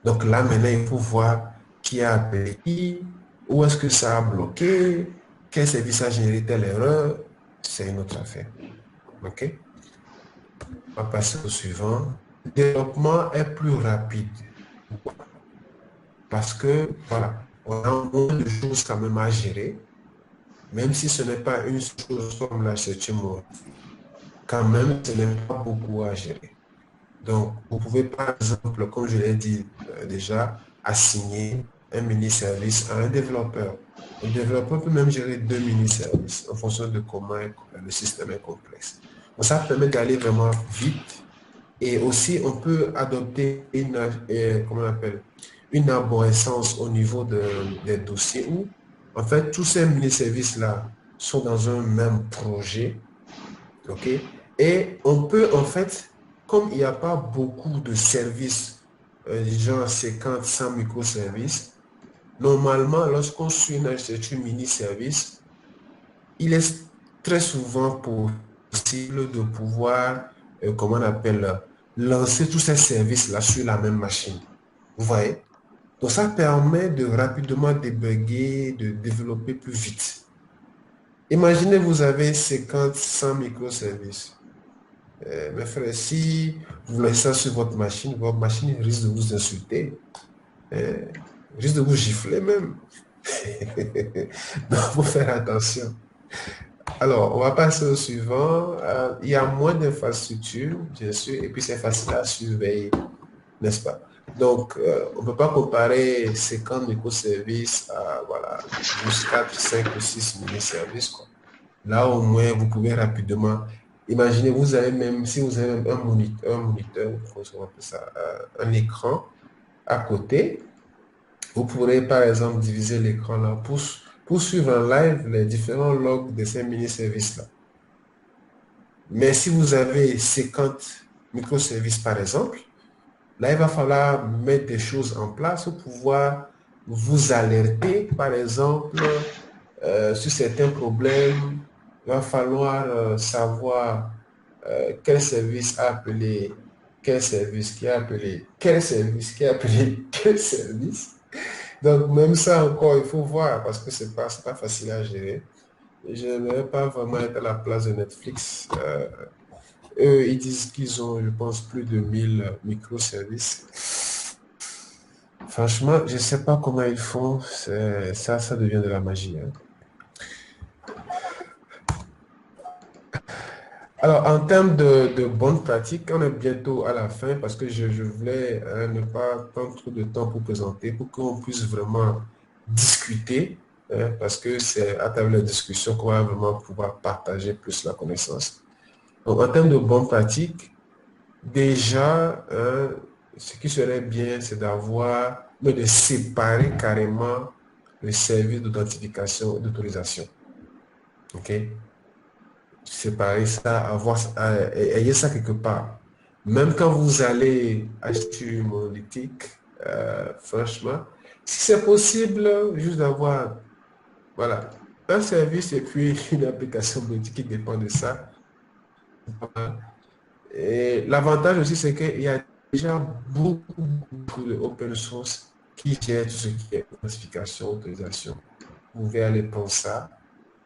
Donc là, maintenant, il faut voir qui a appelé qui, où est-ce que ça a bloqué, quel service a généré telle erreur. C'est une autre affaire. OK? On va passer au suivant. Le développement est plus rapide. Parce que, voilà, on a un nombre de choses quand même à gérer, même si ce n'est pas une chose comme la septième, quand même, ce n'est pas beaucoup à gérer. Donc, vous pouvez, par exemple, comme je l'ai dit déjà, assigner un mini-service à un développeur. Le développeur peut même gérer 2 mini-services en fonction de comment le système est complexe. Donc, ça permet d'aller vraiment vite. Et aussi, on peut adopter une arborescence au niveau des dossiers où, En fait, tous ces mini-services-là sont dans un même projet. OK? Et on peut, en fait, comme il n'y a pas beaucoup de services, genre 50, 100 microservices, normalement, lorsqu'on suit une architecture mini-service, il est très souvent possible de pouvoir, comment on appelle, lancer tous ces services-là sur la même machine. Vous voyez? Donc, ça permet de rapidement débugger, de développer plus vite. Imaginez, vous avez 50, 100 microservices. Mes frères, si vous laissez ça sur votre machine risque de vous insulter, risque de vous gifler même. Donc, il faut faire attention. Alors, on va passer au suivant. Il y a moins d'infrastructures, bien sûr, et puis c'est facile à surveiller, n'est-ce pas? Donc, on ne peut pas comparer 50 microservices à voilà, jusqu'à 5 ou 6 mini-services, quoi. Là, au moins, vous pouvez rapidement. Imaginez, vous avez même, si vous avez même un moniteur, on appelle ça, un écran à côté, vous pourrez par exemple diviser l'écran là pour suivre en live les différents logs de ces mini-services là. Mais si vous avez 50 microservices par exemple, là, il va falloir mettre des choses en place pour pouvoir vous alerter, par exemple, sur certains problèmes. Il va falloir savoir quel service a appelé, quel service qui a appelé, quel service qui a appelé, quel service. Donc, même ça encore, il faut voir parce que c'est pas facile à gérer. Je ne vais pas vraiment être à la place de Netflix. Eux, ils disent qu'ils ont, je pense, plus de 1000 microservices. Franchement, je ne sais pas comment ils font. Ça devient de la magie. Hein. Alors, en termes de bonnes pratiques, on est bientôt à la fin parce que je voulais ne pas prendre trop de temps pour présenter, pour qu'on puisse vraiment discuter, hein, parce que c'est à travers la discussion qu'on va vraiment pouvoir partager plus la connaissance. Donc, en termes de bonnes pratiques, déjà, ce qui serait bien, c'est de séparer carrément le service d'authentification et d'autorisation. OK? Séparer ça, ayez ça quelque part. Même quand vous allez acheter une monolithique, franchement, si c'est possible, juste d'avoir, voilà, un service et puis une application monolithique qui dépend de ça. Et l'avantage aussi, c'est qu'il y a déjà beaucoup de open source qui gèrent tout ce qui est classification, autorisation. Vous pouvez aller prendre ça,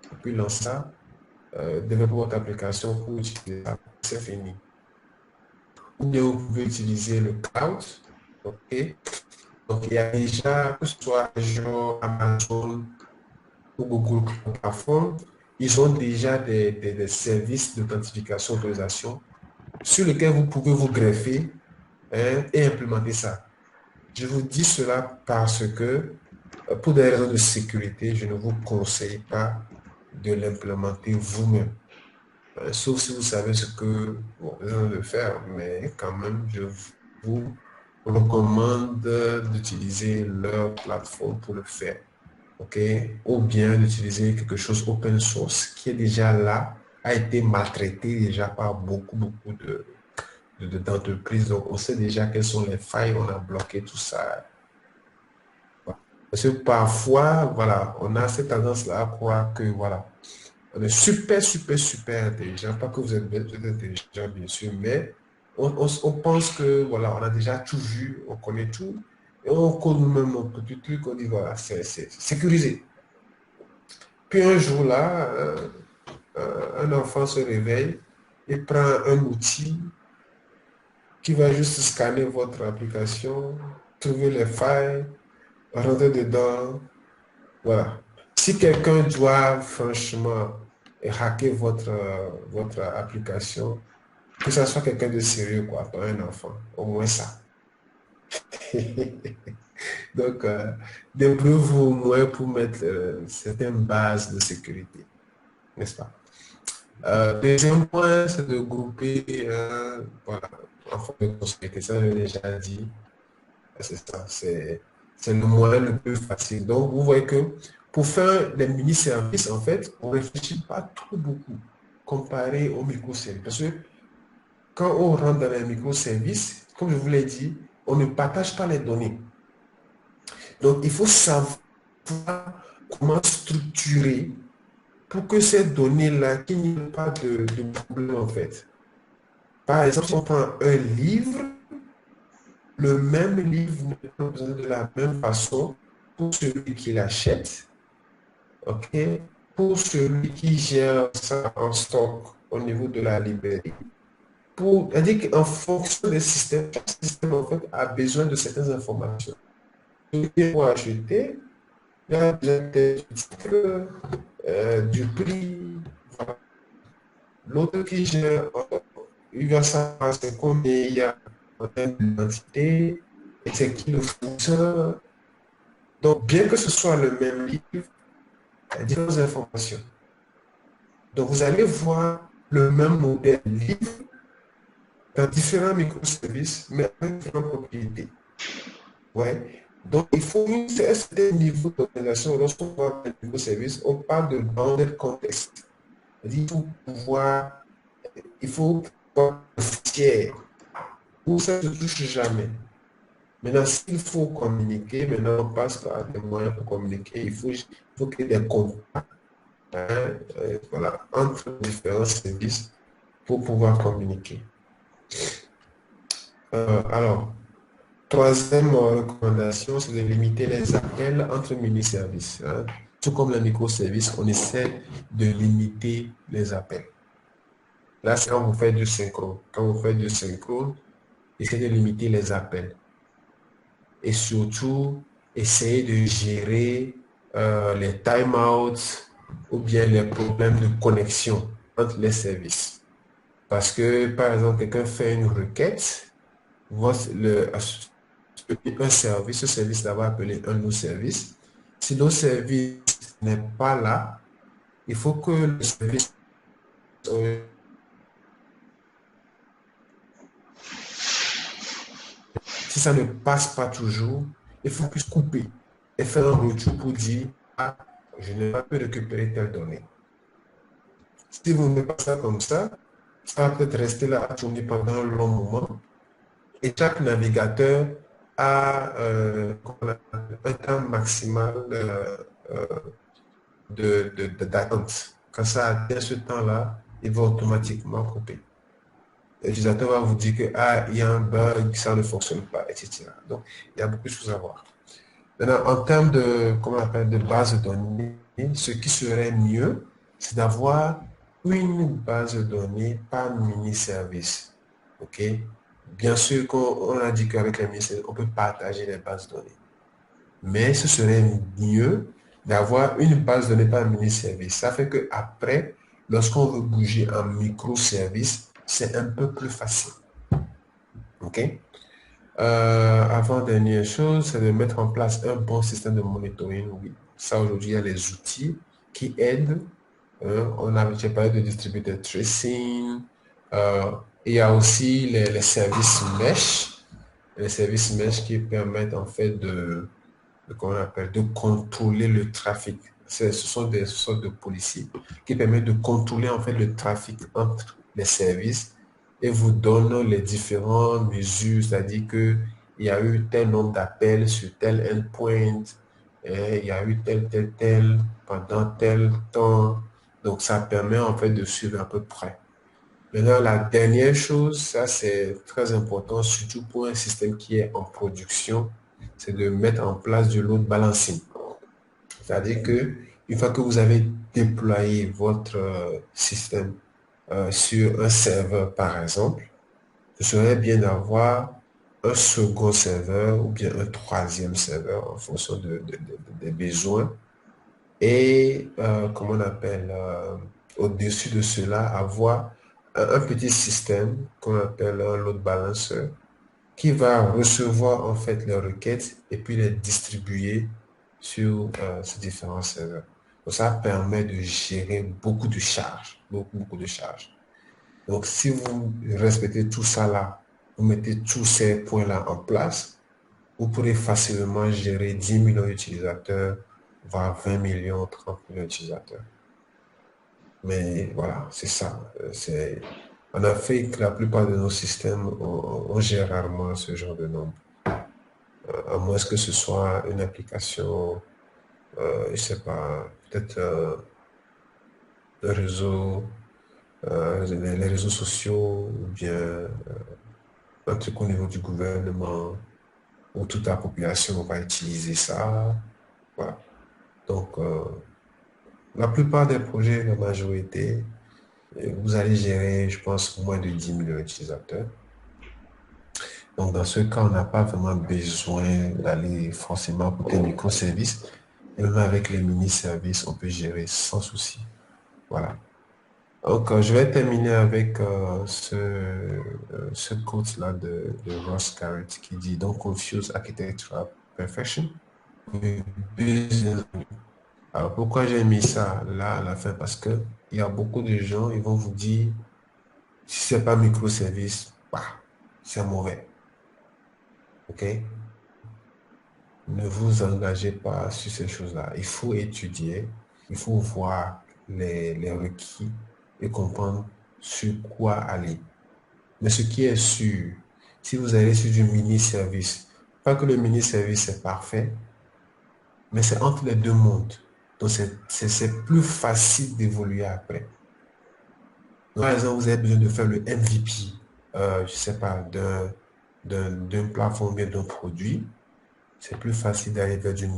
et puis lancer ça, développer votre application pour utiliser ça. C'est fini. Ou bien vous pouvez utiliser le cloud. OK? Donc, il y a déjà, que ce soit Azure, Amazon ou Google Cloud Platform, ils ont déjà des services d'authentification, d'autorisation sur lequel vous pouvez vous greffer, hein, et implémenter ça. Je vous dis cela parce que, pour des raisons de sécurité, je ne vous conseille pas de l'implémenter vous-même. Sauf si vous savez ce que vous avez de faire, mais quand même, je vous recommande d'utiliser leur plateforme pour le faire. OK? Ou bien d'utiliser quelque chose open source qui est déjà là, a été maltraité déjà par beaucoup d'entreprises. Donc, on sait déjà quelles sont les failles, on a bloqué tout ça. Parce que parfois, voilà, on a cette tendance-là à croire que, voilà, on est super intelligent. Pas que vous êtes intelligent, bien sûr, mais on pense que, voilà, on a déjà tout vu, on connaît tout, et on code nous-mêmes nos petits trucs, on dit, voilà, c'est sécurisé. Puis un jour là, un enfant se réveille et prend un outil qui va juste scanner votre application, trouver les failles, rentrer dedans. Voilà. Si quelqu'un doit franchement hacker votre application, que ce soit quelqu'un de sérieux, quoi, pas un enfant, au moins ça. Donc, débrouillez-vous au moins pour mettre certaines bases de sécurité, n'est-ce pas? Deuxième point, c'est de grouper, voilà, en forme de responsabilité, ça j'ai déjà dit, c'est ça, c'est le moyen le plus facile. Donc, vous voyez que Pour faire des mini-services, en fait, on ne réfléchit pas trop beaucoup comparé aux microservices. Parce que quand on rentre dans les microservices, comme je vous l'ai dit, on ne partage pas les données. Donc, il faut savoir comment structurer pour que ces données-là, qu'il n'y ait pas de problème, en fait. Par exemple, si on prend un livre, le même livre n'est pas présenté de la même façon pour celui qui l'achète, ok, pour celui qui gère ça en stock au niveau de la librairie. C'est-à-dire qu'en fonction des systèmes, chaque système en fait a besoin de certaines informations. Pour acheter, il y a besoin du titre, du prix. Voilà. L'autre qui gère, il va savoir c'est combien il y a en termes d'identité, et c'est qui le fournisseur. Donc, bien que ce soit le même livre, il y a différentes informations. Donc, vous allez voir le même modèle livre dans différents microservices, mais avec différentes propriétés. Ouais. Donc, il faut un certain niveau d'organisation. Lorsqu'on voit un microservice, on parle de bounded context. Il faut pouvoir, il faut pouvoir fier. Où ça ne se touche jamais. Maintenant, s'il faut communiquer, maintenant on passe par des moyens pour communiquer. Il faut qu'il y ait des contacts, voilà, entre différents services pour pouvoir communiquer. Alors, troisième recommandation, c'est de limiter les appels entre mini-services. Hein. Tout comme les microservices, on essaie de limiter les appels. Là, c'est quand vous faites du synchro. Quand vous faites du synchro, essayez de limiter les appels. Et surtout, essayez de gérer les timeouts ou bien les problèmes de connexion entre les services. Parce que, par exemple, quelqu'un fait une requête, un service, ce service-là va appeler un autre service. Si l'autre service n'est pas là, il faut que le service si ça ne passe pas toujours, il faut plus couper et faire un retour pour dire ah, je n'ai pas pu récupérer telle donnée. Si vous ne faites pas ça comme ça va peut-être rester là à tourner pendant un long moment. Et chaque navigateur a un temps maximal d'attente. Quand ça atteint ce temps-là, il va automatiquement couper. L'utilisateur va vous dire que ah, il y a un bug, ça ne fonctionne pas, etc. Donc, il y a beaucoup de choses à voir. Maintenant, en termes de, comment on appelle, de base de données, ce qui serait mieux, c'est d'avoir une base de données par mini-service. OK? Bien sûr qu'on a dit qu'avec les mini-services, on peut partager les bases de données. Mais ce serait mieux d'avoir une base de données par mini-service. Ça fait qu'après, lorsqu'on veut bouger en microservice, c'est un peu plus facile. OK? Avant-dernière chose, c'est de mettre en place un bon système de monitoring. Oui, ça aujourd'hui, il y a les outils qui aident. J'ai parlé de distributed tracing. Il y a aussi les services mesh. Les services mesh qui permettent en fait de contrôler le trafic. Ce sont des sortes de policiers qui permettent de contrôler en fait le trafic entre les services et vous donnent les différentes mesures, c'est-à-dire que il y a eu tel nombre d'appels sur tel endpoint, et il y a eu tel pendant tel temps. Donc ça permet en fait de suivre à peu près. Maintenant, la dernière chose, ça c'est très important, surtout pour un système qui est en production, c'est de mettre en place du load balancing. C'est-à-dire que une fois que vous avez déployé votre système sur un serveur, par exemple, ce serait bien d'avoir un second serveur ou bien un troisième serveur en fonction des besoins. Et, comment on appelle, au-dessus de cela, avoir un petit système qu'on appelle un load balancer qui va recevoir en fait les requêtes et puis les distribuer sur ces différents serveurs. Donc ça permet de gérer beaucoup de charges, beaucoup de charges. Donc si vous respectez tout ça là, vous mettez tous ces points là en place, vous pourrez facilement gérer 10 millions d'utilisateurs voire 20 millions, 30 millions d'utilisateurs. Mais voilà, c'est ça. En Afrique, la plupart de nos systèmes, on gère rarement ce genre de nombre. À moins que ce soit une application, je sais pas, peut-être le réseau, les réseaux sociaux, ou bien un truc au niveau du gouvernement, où toute la population va utiliser ça. Voilà. Donc, la plupart des projets, la majorité, vous allez gérer, je pense, moins de 10 millions d'utilisateurs. Donc, dans ce cas, on n'a pas vraiment besoin d'aller forcément pour des microservices. Et même avec les mini-services, on peut gérer sans souci. Voilà. Donc, je vais terminer avec ce quote-là de Ross Garrett qui dit "Don't confuse architectural perfection with business." Alors, pourquoi j'ai mis ça là à la fin? Parce que il y a beaucoup de gens, ils vont vous dire, si c'est pas microservice, bah, c'est mauvais. OK? Ne vous engagez pas sur ces choses-là. Il faut étudier, il faut voir les requis et comprendre sur quoi aller. Mais ce qui est sûr, si vous allez sur du mini-service, pas que le mini-service est parfait, mais c'est entre les deux mondes. Donc, c'est plus facile d'évoluer après. Donc, par exemple, vous avez besoin de faire le MVP, je ne sais pas, d'une plateforme bien d'un produit. C'est plus facile d'aller vers du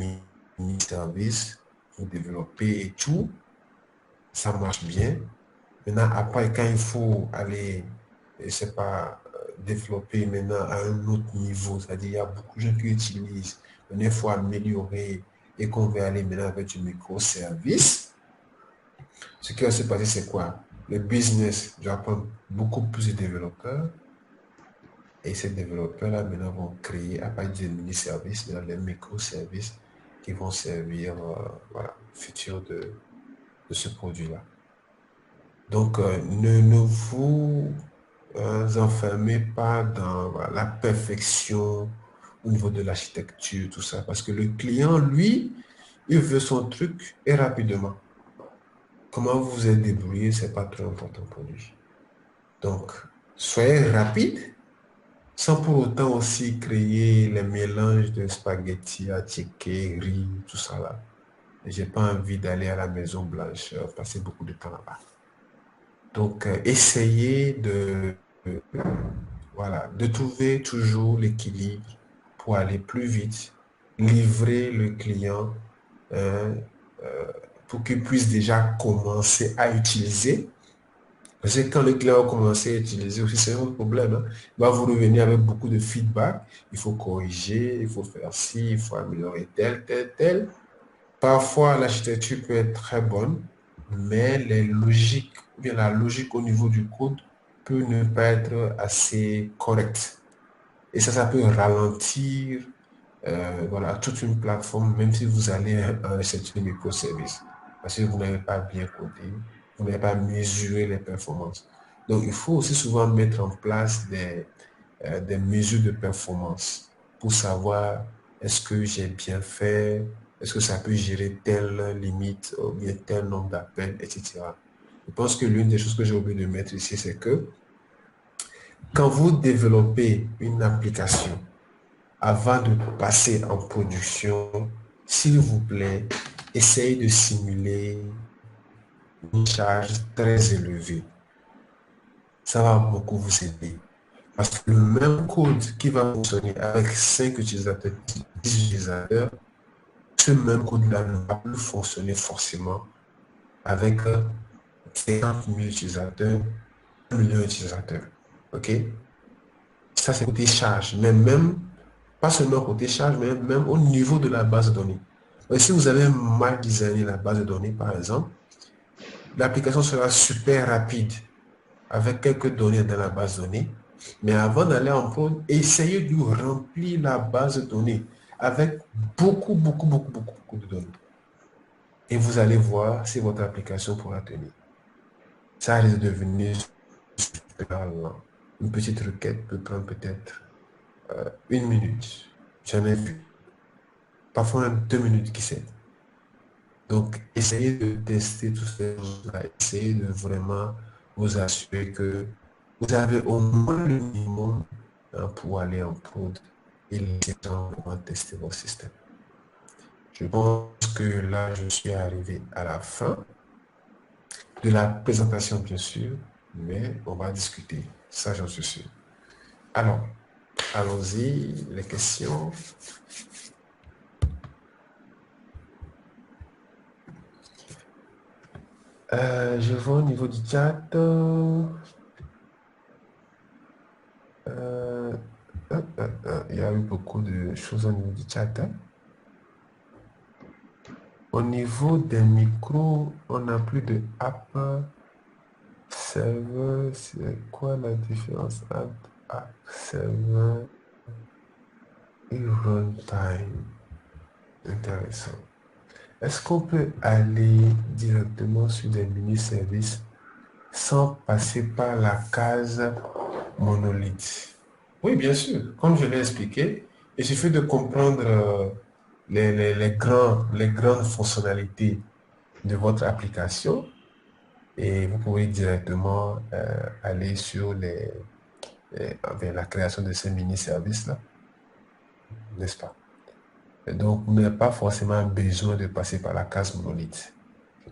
mini-service, vous développer et tout. Ça marche bien. Maintenant, après, quand il faut aller, je ne sais pas, développer maintenant à un autre niveau, c'est-à-dire il y a beaucoup de gens qui utilisent, il faut améliorer et qu'on veut aller maintenant avec du microservice. Ce qui va se passer, c'est quoi? Le business doit prendre beaucoup plus de développeurs et ces développeurs-là maintenant vont créer à partir des mini-services, les microservices qui vont servir voilà, le futur de ce produit-là. Donc, ne vous enfermez pas dans voilà, la perfection au niveau de l'architecture, tout ça, parce que le client, lui, il veut son truc et rapidement. Comment vous vous êtes débrouillé, c'est pas trop important pour lui. Donc, soyez rapide, sans pour autant aussi créer les mélanges de spaghettis à tickets, riz, tout ça là. J'ai pas envie d'aller à la Maison Blanche, passer beaucoup de temps là-bas. Donc, essayez voilà, de trouver toujours l'équilibre pour aller plus vite, livrer le client pour qu'il puisse déjà commencer à utiliser. Parce que quand le client a commencé à utiliser aussi, c'est un problème. Hein. Il va vous revenir avec beaucoup de feedback. Il faut corriger, il faut faire ci, il faut améliorer tel, tel, tel. Parfois, l'architecture peut être très bonne, mais les logiques, ou bien la logique au niveau du code peut ne pas être assez correcte. Et ça peut ralentir voilà, toute une plateforme, même si vous allez c'est un microservice. Parce que vous n'avez pas bien codé, vous n'avez pas mesuré les performances. Donc, il faut aussi souvent mettre en place des mesures de performance pour savoir est-ce que j'ai bien fait, est-ce que ça peut gérer telle limite ou bien tel nombre d'appels, etc. Je pense que l'une des choses que j'ai oublié de mettre ici, c'est que quand vous développez une application, avant de passer en production, s'il vous plaît, essayez de simuler une charge très élevée. Ça va beaucoup vous aider. Parce que le même code qui va fonctionner avec 5 utilisateurs, 10 utilisateurs, ce même code-là ne va plus fonctionner forcément avec 50 000 utilisateurs, 1 million d'utilisateurs. OK? Ça, c'est côté charge. Mais même, pas seulement côté charge, mais même au niveau de la base de données. Et si vous avez mal designé la base de données, par exemple, l'application sera super rapide avec quelques données dans la base de données. Mais avant d'aller en prod, essayez de remplir la base de données avec beaucoup de données. Et vous allez voir si votre application pourra tenir. Ça risque de devenir super lent. Une petite requête peut prendre peut-être 1 minute. J'en ai vu. Parfois 2 minutes, qui sait. Donc, essayez de tester toutes ces choses-là. Essayez de vraiment vous assurer que vous avez au moins le minimum pour aller en prod et laisser vraiment tester vos systèmes. Je pense que là, je suis arrivé à la fin de la présentation, bien sûr, mais on va discuter. Ça, j'en suis sûr. Alors, allons-y, les questions. Je vois au niveau du chat. Il y a eu beaucoup de choses au niveau du chat. Hein. Au niveau des micros, on n'a plus de app serveur. C'est quoi la différence entre app serveur et runtime? Intéressant. Est-ce qu'on peut aller directement sur des mini-services sans passer par la case monolithe? Oui, bien sûr. Comme je l'ai expliqué, il suffit de comprendre les grandes fonctionnalités de votre application et vous pouvez directement aller sur vers la création de ces mini-services-là, n'est-ce pas? Et donc, vous n'avez pas forcément besoin de passer par la case monolithe.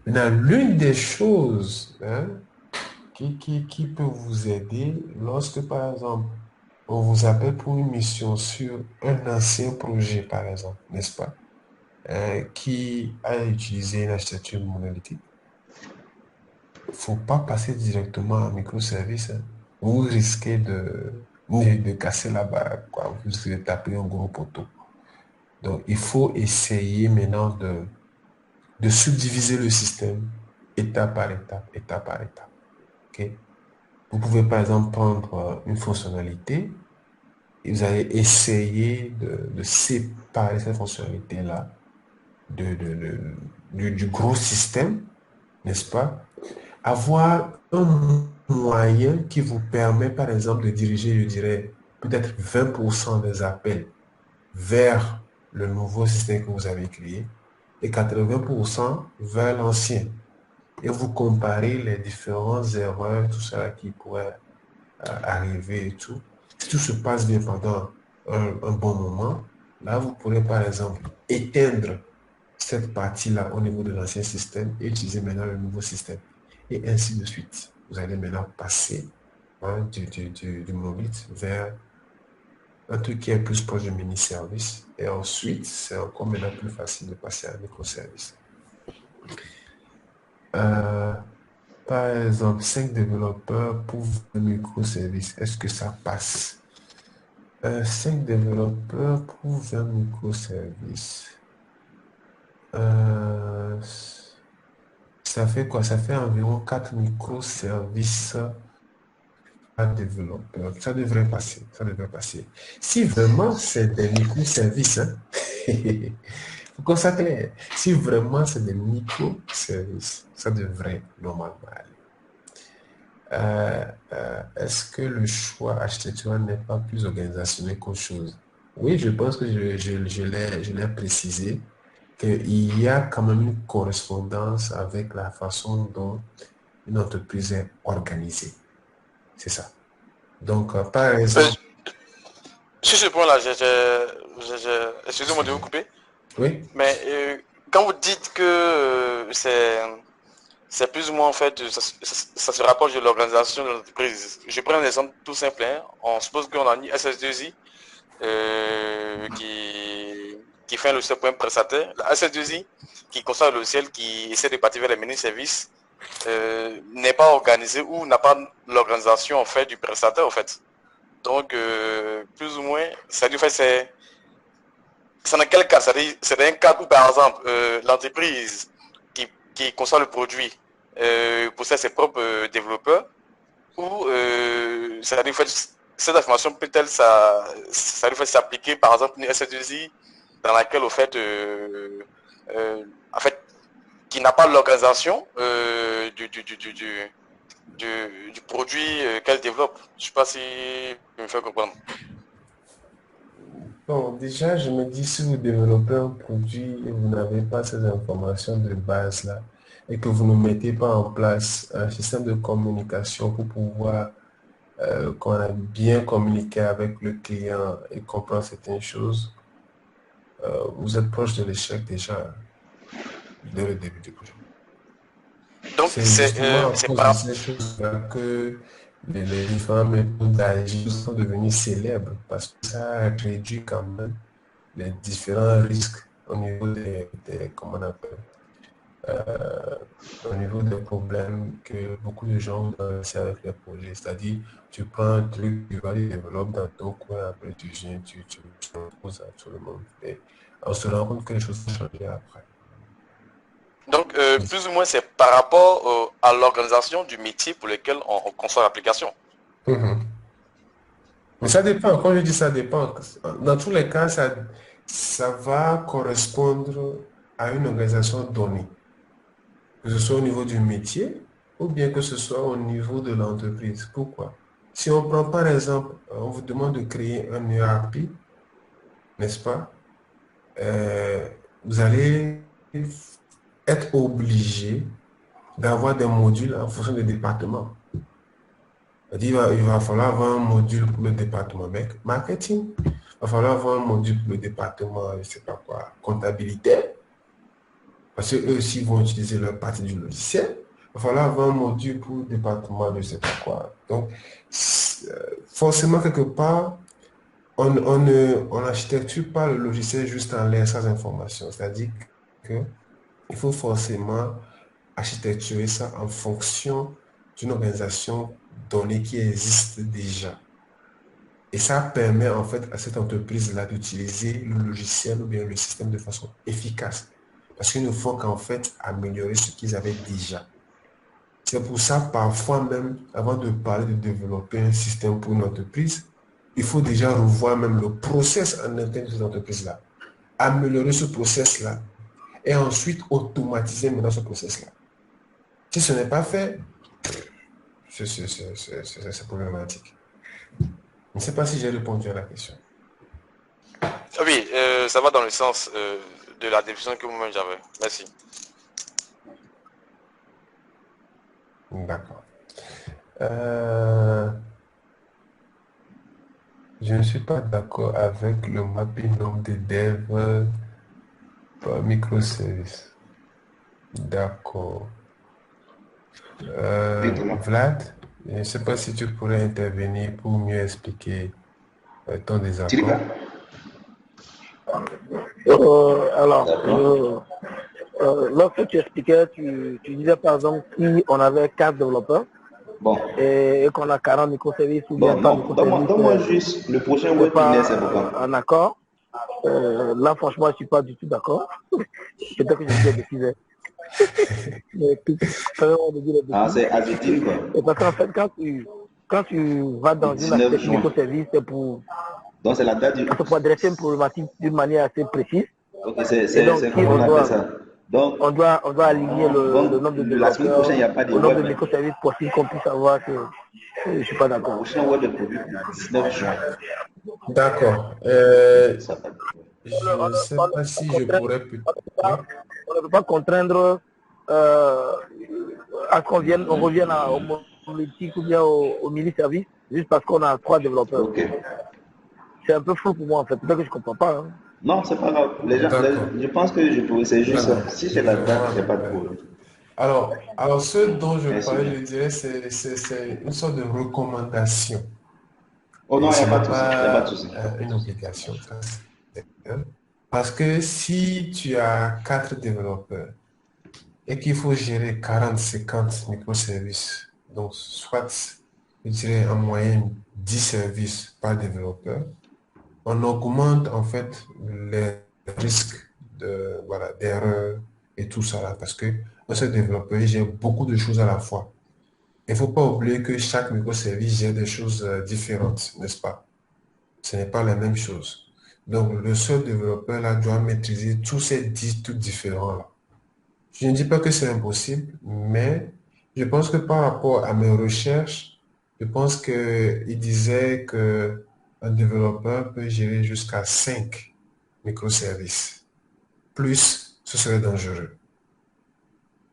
Maintenant, l'une des choses qui peut vous aider lorsque, par exemple, on vous appelle pour une mission sur un ancien projet, par exemple, n'est-ce pas, qui a utilisé une architecture monolithique, il ne faut pas passer directement en microservice. Hein. Vous risquez de casser la baraque, quoi. Vous risquez de taper un gros poteau. Donc, il faut essayer maintenant de subdiviser le système étape par étape, étape par étape. Okay? Vous pouvez par exemple prendre une fonctionnalité et vous allez essayer de séparer cette fonctionnalité-là du gros système, n'est-ce pas? Avoir un moyen qui vous permet par exemple de diriger, je dirais, peut-être 20% des appels vers le nouveau système que vous avez créé et 80% vers l'ancien. Et vous comparez les différentes erreurs, tout ça qui pourrait arriver et tout. Si tout se passe bien pendant un bon moment, là, vous pourrez par exemple éteindre cette partie-là au niveau de l'ancien système et utiliser maintenant le nouveau système. Et ainsi de suite. Vous allez maintenant passer du monolithe vers un truc qui est plus proche du mini-service. Et ensuite, c'est encore maintenant plus facile de passer à un microservice. Par exemple, 5 développeurs pour un microservice. Est-ce que ça passe? 5 développeurs pour un microservice. Ça fait quoi? Ça fait environ 4 microservices à développeur. Ça devrait passer. Ça devrait passer. Si vraiment c'est des microservices, hein, faut qu'on soit clair. Si vraiment c'est des microservices, ça devrait normalement aller. Est-ce que le choix architectural n'est pas plus organisationnel qu'autre chose? Oui, je pense que je l'ai précisé, qu'il y a quand même une correspondance avec la façon dont une entreprise est organisée. C'est ça. Donc, par exemple... Sur ce point-là, excusez-moi de vous couper. Oui. Mais quand vous dites que c'est plus ou moins en fait, ça se rapproche de l'organisation de l'entreprise. Je prends un exemple tout simple. Hein. On suppose qu'on a une SS2I qui fait un logiciel pour un prestataire. La SS2I qui conçoit le logiciel, qui essaie de partir vers les mini-services, n'est pas organisée ou n'a pas l'organisation en fait du prestataire en fait. Donc plus ou moins, ça lui fait c'est dans quel cas? C'est dans un cas où par exemple l'entreprise qui conçoit le produit possède ses propres développeurs ou ça lui fait cette information peut-être ça lui fait s'appliquer par exemple une SS2I dans laquelle au fait en fait qui n'a pas l'organisation du produit qu'elle développe. Je ne sais pas si je me fais comprendre. Bon, déjà, je me dis, si vous développez un produit et vous n'avez pas ces informations de base-là, et que vous ne mettez pas en place un système de communication pour pouvoir qu'on a bien communiqué avec le client et comprendre certaines choses, vous êtes proche de l'échec déjà dès le début du projet. Donc, C'est justement à cause de ces choses-là que les différentes méthodes d'agir sont devenues célèbres parce que ça réduit quand même les différents risques au niveau comment on appelle, au niveau des problèmes que beaucoup de gens ont lancé avec les projets. C'est-à-dire, tu prends un truc, tu vas le développer dans ton coin, après tu viens, tu proposes à tout le monde. Et on se rend compte que les choses ont changé après. Donc, plus ou moins, c'est par rapport à l'organisation du métier pour lequel on conçoit l'application. Mais ça dépend. Quand je dis ça dépend, dans tous les cas, ça va correspondre à une organisation donnée. Que ce soit au niveau du métier ou bien que ce soit au niveau de l'entreprise. Pourquoi? Si on prend par exemple, on vous demande de créer un ERP, n'est-ce pas? Vous allez être obligé d'avoir des modules en fonction des départements. Il va falloir avoir un module pour le département marketing, il va falloir avoir un module pour le département, je ne sais pas quoi, comptabilité, parce qu'eux aussi vont utiliser leur partie du logiciel. Il va falloir avoir un module pour le département de je ne sais pas quoi. Donc, forcément, quelque part, on n'architecture pas le logiciel juste en l'air sans information. C'est-à-dire qu'il faut forcément architecturer ça en fonction d'une organisation donnée qui existe déjà. Et ça permet en fait à cette entreprise-là d'utiliser le logiciel ou bien le système de façon efficace. Parce qu'il ne faut qu'en fait améliorer ce qu'ils avaient déjà. C'est pour ça, parfois même, avant de parler de développer un système pour une entreprise, il faut déjà revoir même le process en interne de cette entreprise-là. Améliorer ce process-là et ensuite automatiser maintenant ce process-là. Si ce n'est pas fait, c'est problématique. Je ne sais pas si j'ai répondu à la question. Oui, ça va dans le sens de la définition que moi-même j'avais. Merci. D'accord. Je ne suis pas d'accord avec le mapping nombre de devs par microservice. D'accord. Vlad, je ne sais pas si tu pourrais intervenir pour mieux expliquer ton désaccord. Alors, lorsque tu expliquais, tu disais par exemple si on avait 4 développeurs et qu'on a 40 microservices ou bien 30 microservices. Donne-moi juste le prochain web business, c'est pourquoi. Un accord. Là, franchement, je ne suis pas du tout d'accord. Peut-être que je disais des bêtises. C'est adjectif, quoi. Et parce qu'en fait, quand tu vas dans une architecture microservice, c'est pour... Donc, c'est la date du... pour adresser une problématique d'une manière assez précise. Ok, c'est comment on appelle ça. Donc, on doit aligner le nombre de développeurs, la semaine prochaine, il n'y a pas de le nombre de microservices possible qu'on puisse avoir. Que, je ne suis pas d'accord. Le prochain web est prévu pour 19 juin. D'accord. Je ne sais pas si je pourrais peut-être... On ne peut pas contraindre à qu'on revienne au monolithique ou bien au mini-service juste parce qu'on a 3 développeurs. Okay. C'est un peu flou pour moi en fait. Peut-être que je ne comprends pas. Hein. Non, c'est pas grave. Je pense que je pourrais. C'est juste ça. Si c'est la date, il n'y a pas de problème. Alors, ce dont je parlais, je dirais, c'est une sorte de recommandation. Oh non, il n'y a pas de souci. Une obligation. Parce que si tu as 4 développeurs et qu'il faut gérer 40-50 microservices, donc soit, je dirais en moyenne 10 services par développeur, on augmente en fait les risques d'erreur et tout ça là, parce que un seul développeur gère beaucoup de choses à la fois. Il ne faut pas oublier que chaque microservice gère des choses différentes, n'est-ce pas? Ce n'est pas la même chose. Donc, le seul développeur là doit maîtriser tous ces 10 trucs différents là. Je ne dis pas que c'est impossible, mais je pense que par rapport à mes recherches, je pense qu'il disait que un développeur peut gérer jusqu'à 5 microservices. Plus, ce serait dangereux.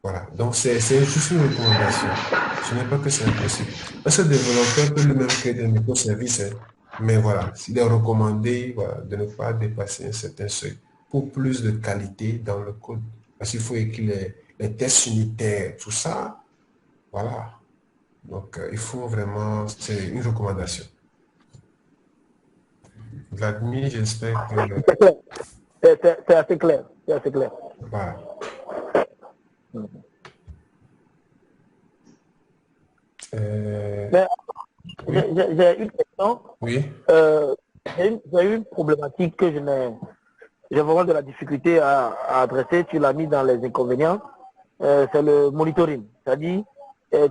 Voilà, donc c'est juste une recommandation. Ce n'est pas que c'est impossible. Parce que le développeur peut lui-même créer des microservices, hein. Mais voilà, il est recommandé voilà, de ne pas dépasser un certain seuil pour plus de qualité dans le code. Parce qu'il faut écrire les tests unitaires, tout ça. Voilà. Donc, il faut vraiment, c'est une recommandation. Vladimir, j'espère que... C'est assez clair. C'est assez clair. Voilà. Mais j'ai une question. Oui. J'ai eu une problématique que j'ai vraiment de la difficulté à adresser. Tu l'as mis dans les inconvénients. C'est le monitoring. C'est-à-dire,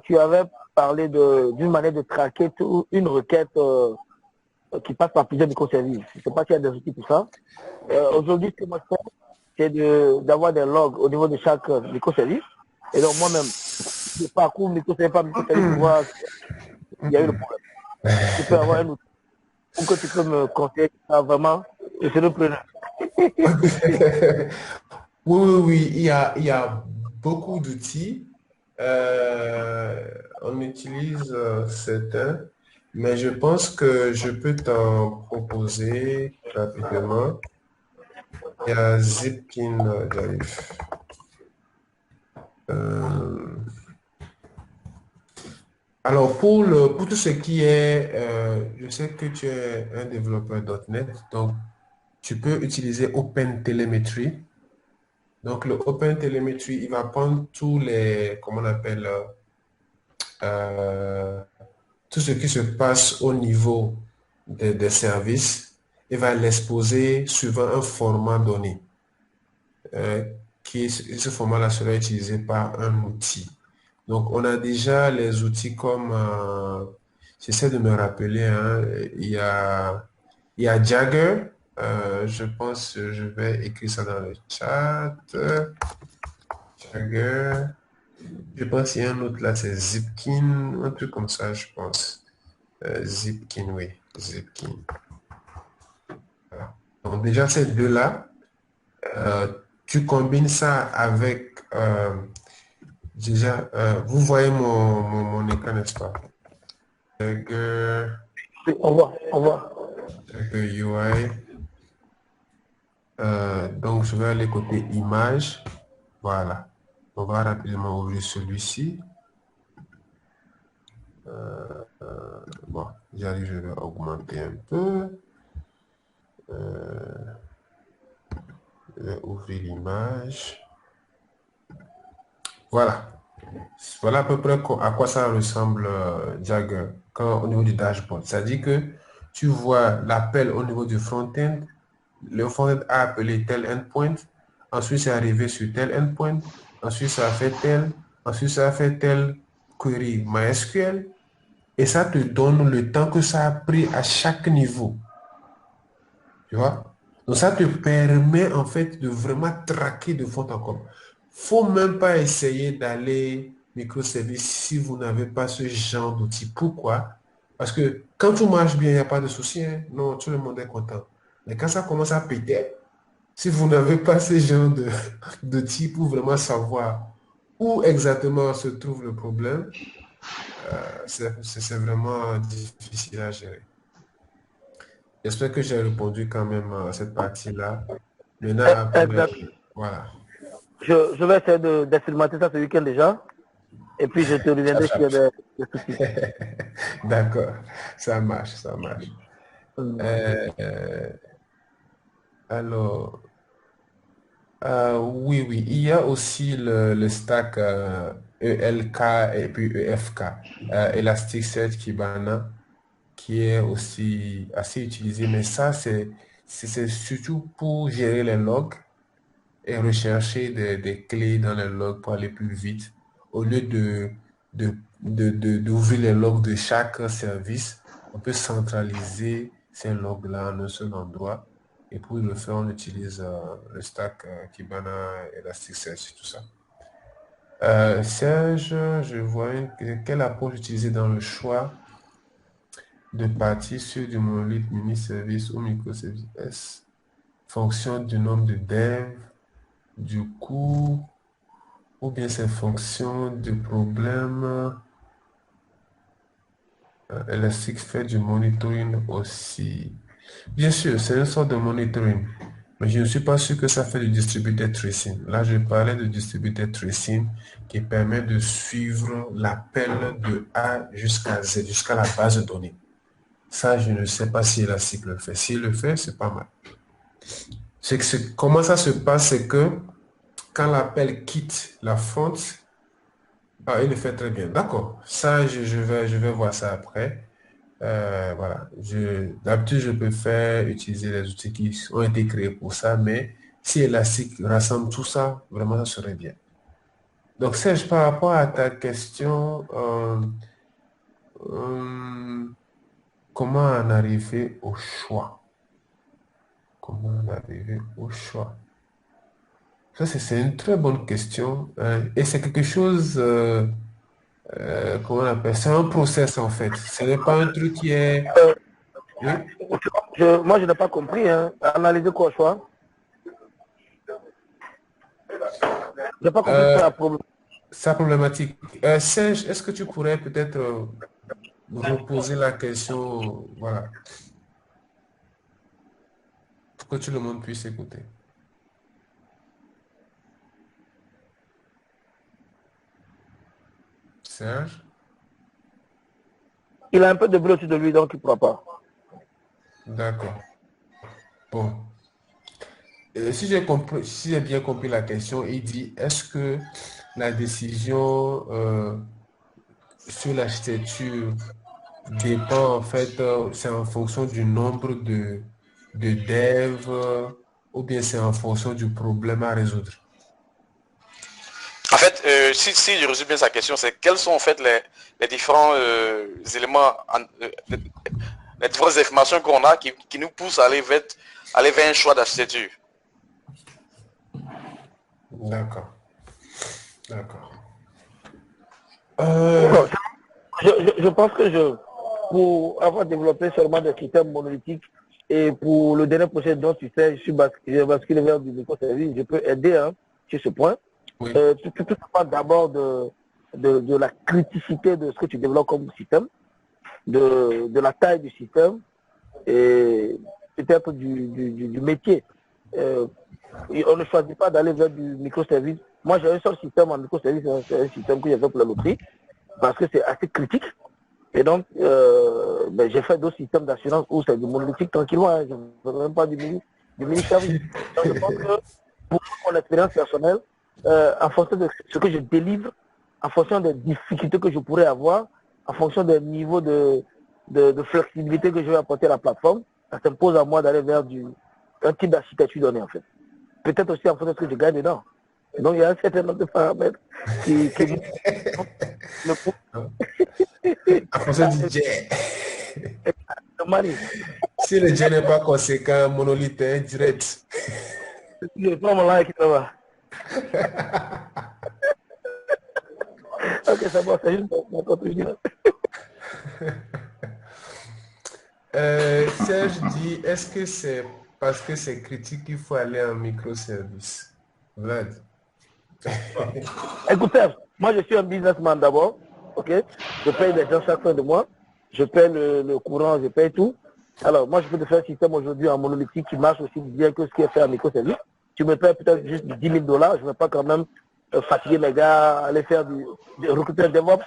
tu avais parlé d'une manière de traquer une requête qui passe par plusieurs microservices. Je ne sais pas s'il y a des outils pour ça. Aujourd'hui, ce que moi je fais, c'est d'avoir des logs au niveau de chaque microservice. Et donc moi-même, je parcours microservice par microservice pour voir s'il y a eu le problème. Tu peux avoir un outil pour que tu peux me conseiller ça vraiment. Je serai preneur. Oui, il y a beaucoup d'outils. On utilise certains, mais je pense que je peux t'en proposer rapidement. Il y a Zipkin, j'arrive. Alors, pour tout ce qui est, je sais que tu es un développeur .NET, donc tu peux utiliser OpenTelemetry. Donc, le OpenTelemetry, il va prendre tous les, comment on appelle, tout ce qui se passe au niveau des services et va l'exposer suivant un format donné. Ce format-là sera utilisé par un outil. Donc, on a déjà les outils comme, j'essaie de me rappeler, hein, il y a Jagger. Je pense que je vais écrire ça dans le chat. Jagger. Je pense qu'il y a un autre là, c'est Zipkin, un truc comme ça, je pense. Zipkin, oui, Zipkin. Voilà. Donc déjà, ces deux-là, tu combines ça avec... déjà, vous voyez mon écran, n'est-ce pas? Jagger, On voit. Jagger UI. Donc, je vais aller côté image. Voilà. On va rapidement ouvrir celui-ci. Bon, j'arrive, je vais augmenter un peu. Je vais ouvrir l'image. Voilà. Voilà à peu près à quoi ça ressemble Jagger au niveau du dashboard. C'est-à-dire que tu vois l'appel au niveau du front-end. Le front-end a appelé tel endpoint. Ensuite, c'est arrivé sur tel endpoint. Ensuite, ça a fait tel. Ensuite, ça a fait tel query MySQL. Et ça te donne le temps que ça a pris à chaque niveau. Tu vois? Donc, ça te permet en fait de vraiment traquer de fond en comble. Faut même pas essayer d'aller microservice si vous n'avez pas ce genre d'outil. Pourquoi? Parce que quand tout marche bien, il n'y a pas de souci, hein. Non, tout le monde est content. Mais quand ça commence à péter, si vous n'avez pas ce genre d'outil pour vraiment savoir où exactement se trouve le problème, c'est vraiment difficile à gérer. J'espère que j'ai répondu quand même à cette partie-là. Maintenant, voilà. Je vais essayer d'estimater ça ce week-end déjà. Et puis je te reviendrai s'il y a des soucis. D'accord, ça marche. Alors, oui, il y a aussi le stack ELK et puis EFK, Elasticsearch Kibana, qui est aussi assez utilisé, mais ça, c'est surtout pour gérer les logs et rechercher des clés dans les logs pour aller plus vite, au lieu d'ouvrir les logs de chaque service. On peut centraliser ces logs-là en un seul endroit. Et pour le faire, on utilise le stack Kibana, Elasticsearch, tout ça. Serge, je vois quelle approche utiliser dans le choix de partir sur du monolithe mini-service ou microservice S fonction du nombre de devs, du coût, ou bien c'est fonction du problème. Elastic fait du monitoring aussi. Bien sûr, c'est une sorte de monitoring, mais je ne suis pas sûr que ça fait du distributed tracing. Là, je parlais de distributed tracing qui permet de suivre l'appel de A jusqu'à Z, jusqu'à la base de données. Ça, je ne sais pas si Elastic le fait. S'il le fait, c'est pas mal. Comment ça se passe, c'est que quand l'appel quitte la fonte, il le fait très bien. D'accord. Ça, je vais voir ça après. Voilà. D'habitude, je préfère utiliser les outils qui ont été créés pour ça, mais si Elastic rassemble tout ça, vraiment, ça serait bien. Donc, Serge, par rapport à ta question, comment en arriver au choix? Comment en arriver au choix? Ça, c'est une très bonne question. Et c'est quelque chose, comment on appelle ça? C'est un process, en fait. Ce n'est pas un truc qui est... Oui? Moi, je n'ai pas compris. Hein. Analyser quoi, choix? Je n'ai pas compris la problématique. Sa problématique. Serge, est-ce que tu pourrais peut-être reposer la question, voilà, pour que tout le monde puisse écouter? Serge? Il a un peu de bruit au-dessus de lui, donc il ne pourra pas. D'accord. Bon. Si j'ai bien compris la question, il dit, est-ce que la décision sur l'architecture dépend, en fait, c'est en fonction du nombre de devs ou bien c'est en fonction du problème à résoudre? En fait, si je résume bien sa question, c'est quels sont en fait les différents éléments, les différentes informations qu'on a qui nous poussent à aller vers un choix d'architecture. D'accord. D'accord. Je pense que pour avoir développé seulement des systèmes monolithiques et pour le dernier projet dont tu sais, je suis basculé vers du microservice, je peux aider hein, sur ce point. Oui. Tout dépend d'abord de la criticité de ce que tu développes comme système, de la taille du système et peut-être du métier. On ne choisit pas d'aller vers du microservice. Moi, j'ai un seul système en microservice, c'est un système que j'ai fait pour la loterie, parce que c'est assez critique. Et donc, j'ai fait d'autres systèmes d'assurance où c'est du monolithique tranquillement. Hein, je ne veux même pas du mini-service. Donc, je pense que pour mon expérience personnelle, en fonction de ce que je délivre, en fonction des difficultés que je pourrais avoir, en fonction des niveaux de flexibilité que je vais apporter à la plateforme, ça s'impose à moi d'aller vers un type d'architecture donnée en fait. Peut-être aussi en fonction de ce que je gagne dedans. Et donc il y a un certain nombre de paramètres qui En fonction du jet. Si le jet n'est pas conséquent, monolithe est direct. Je prends mon like là-bas. Ok, c'est bon, c'est juste ma contribution. Serge dit, est-ce que c'est parce que c'est critique qu'il faut aller en microservice? Vlad. Écoutez, moi je suis un businessman d'abord, ok? Je paye des gens chaque fin de mois, je paye le courant, je paye tout. Alors moi je peux te faire un système aujourd'hui en monolithique qui marche aussi bien que ce qui est fait en microservice. Tu me payes peut-être juste 10 000 $, je ne vais pas quand même fatiguer mes gars, aller faire recruter un DevOps,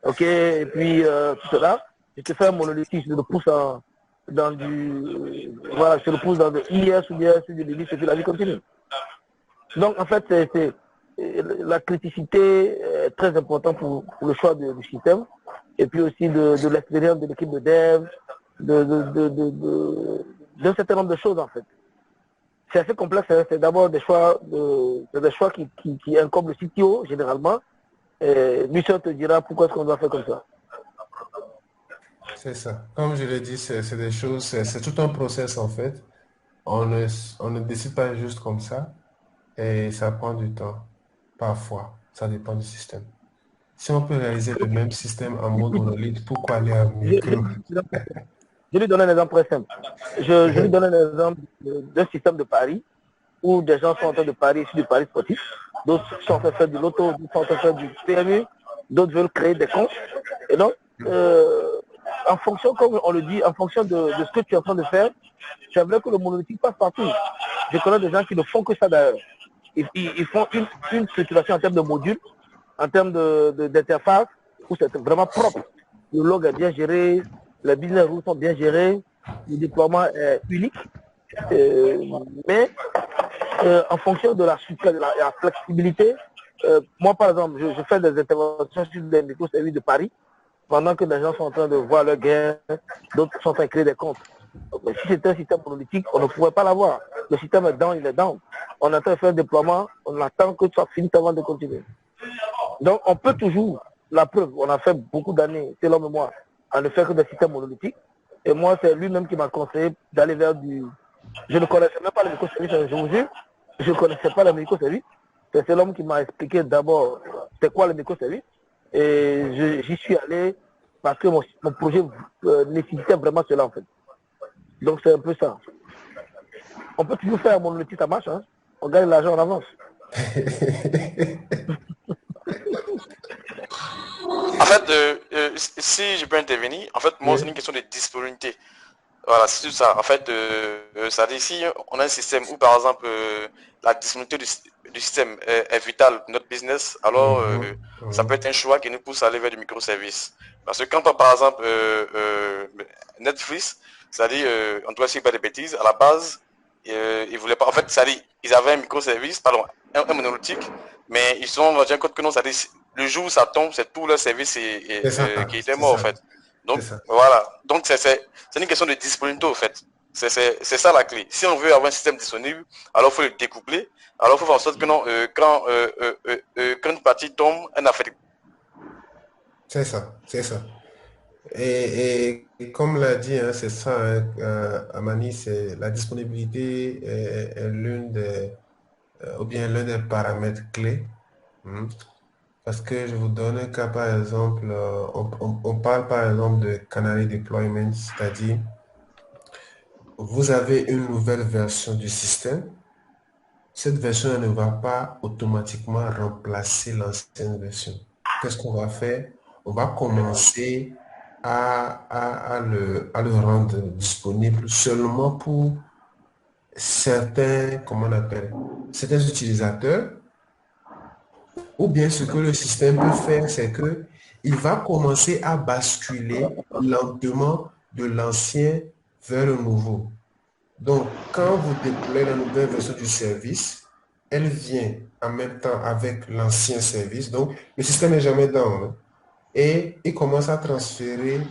ok? Et puis tout cela. Je te fais un monolithique, je le pousse dans voilà, je le pousse dans le IS ou bien sur du Linux et puis la vie continue. Donc en fait, la criticité est très importante pour le choix du système et puis aussi de l'expérience de l'équipe de dev, d'un certain nombre de choses en fait. C'est assez complexe, hein. C'est d'abord des choix qui incombent le CTO généralement. Et lui seul te dira pourquoi est-ce qu'on doit faire comme ça. C'est ça. Comme je l'ai dit, c'est des choses, c'est tout un process en fait. On ne décide pas juste comme ça et ça prend du temps. Parfois, ça dépend du système. Si on peut réaliser le même système en mode monolithe, pourquoi aller à Je, micro? je lui donne un exemple très simple. Je lui donne un exemple d'un système de paris où des gens sont en train de parier sur du pari sportif, d'autres sont en train de faire du loto, d'autres sont en train de faire du PMU, d'autres veulent créer des comptes. Et donc, en fonction, comme on le dit, en fonction de ce que tu es en train de faire, j'aimerais que le monolithique passe partout. Je connais des gens qui ne font que ça d'ailleurs. Ils font une structuration en termes de modules, en termes d'interface, où c'est vraiment propre. Le log est bien géré, les business rules sont bien gérés, le déploiement est unique. Mais en fonction de la flexibilité, moi par exemple, je fais des interventions sur des microservices de Paris, pendant que les gens sont en train de voir leur gain, d'autres sont en train de créer des comptes. Mais si c'était un système monolithique, on ne pourrait pas l'avoir. Le système est down, il est down. On est en train de faire un déploiement, on attend que ça finisse avant de continuer. Donc on peut toujours, la preuve, on a fait beaucoup d'années, c'est l'homme et moi, à ne faire que des systèmes monolithiques. Et moi, c'est lui-même qui m'a conseillé d'aller vers du... Je ne connaissais même pas les microservices, je vous jure. Je ne connaissais pas les microservices. C'est l'homme qui m'a expliqué d'abord c'est quoi les microservices. Et j'y suis allé parce que mon projet nécessitait vraiment cela en fait. Donc c'est un peu ça. On peut toujours faire un monolithique, ça marche, hein. On gagne l'argent en avance. En fait, si je peux intervenir, en fait, moi, c'est une question de disponibilité. Voilà, c'est tout ça. En fait, ça dit si on a un système où, par exemple, la disponibilité du système est vitale pour notre business, alors ça peut être un choix qui nous pousse à aller vers du microservice. Parce que quand on, par exemple, Netflix, c'est-à-dire, on doit essayer pas de bêtises, à la base, ils voulaient pas, en fait, c'est-à-dire, ils avaient un microservice, pardon, un monolithique, mais ils se sont rendus compte que non, c'est-à-dire, le jour où ça tombe, c'est tout leur service qui était mort, en fait. Donc, voilà. Donc, c'est une question de disponibilité, en fait. C'est ça la clé. Si on veut avoir un système disponible, alors il faut le découpler. Alors, il faut faire en sorte que non, quand une partie tombe, elle affecte. C'est ça, c'est ça. Et comme l'a dit, hein, c'est ça, hein, Amani, c'est la disponibilité est l'une des, ou bien l'un des paramètres clés. Parce que je vous donne un cas, par exemple, on parle par exemple de canary deployment, c'est-à-dire vous avez une nouvelle version du système. Cette version ne va pas automatiquement remplacer l'ancienne version. Qu'est-ce qu'on va faire? On va commencer à le rendre disponible seulement pour certains, comment on appelle, certains utilisateurs. Ou bien ce que le système peut faire, c'est que il va commencer à basculer lentement de l'ancien vers le nouveau. Donc, quand vous déployez la nouvelle version du service, elle vient en même temps avec l'ancien service. Donc, le système n'est jamais down. Et il commence à transférer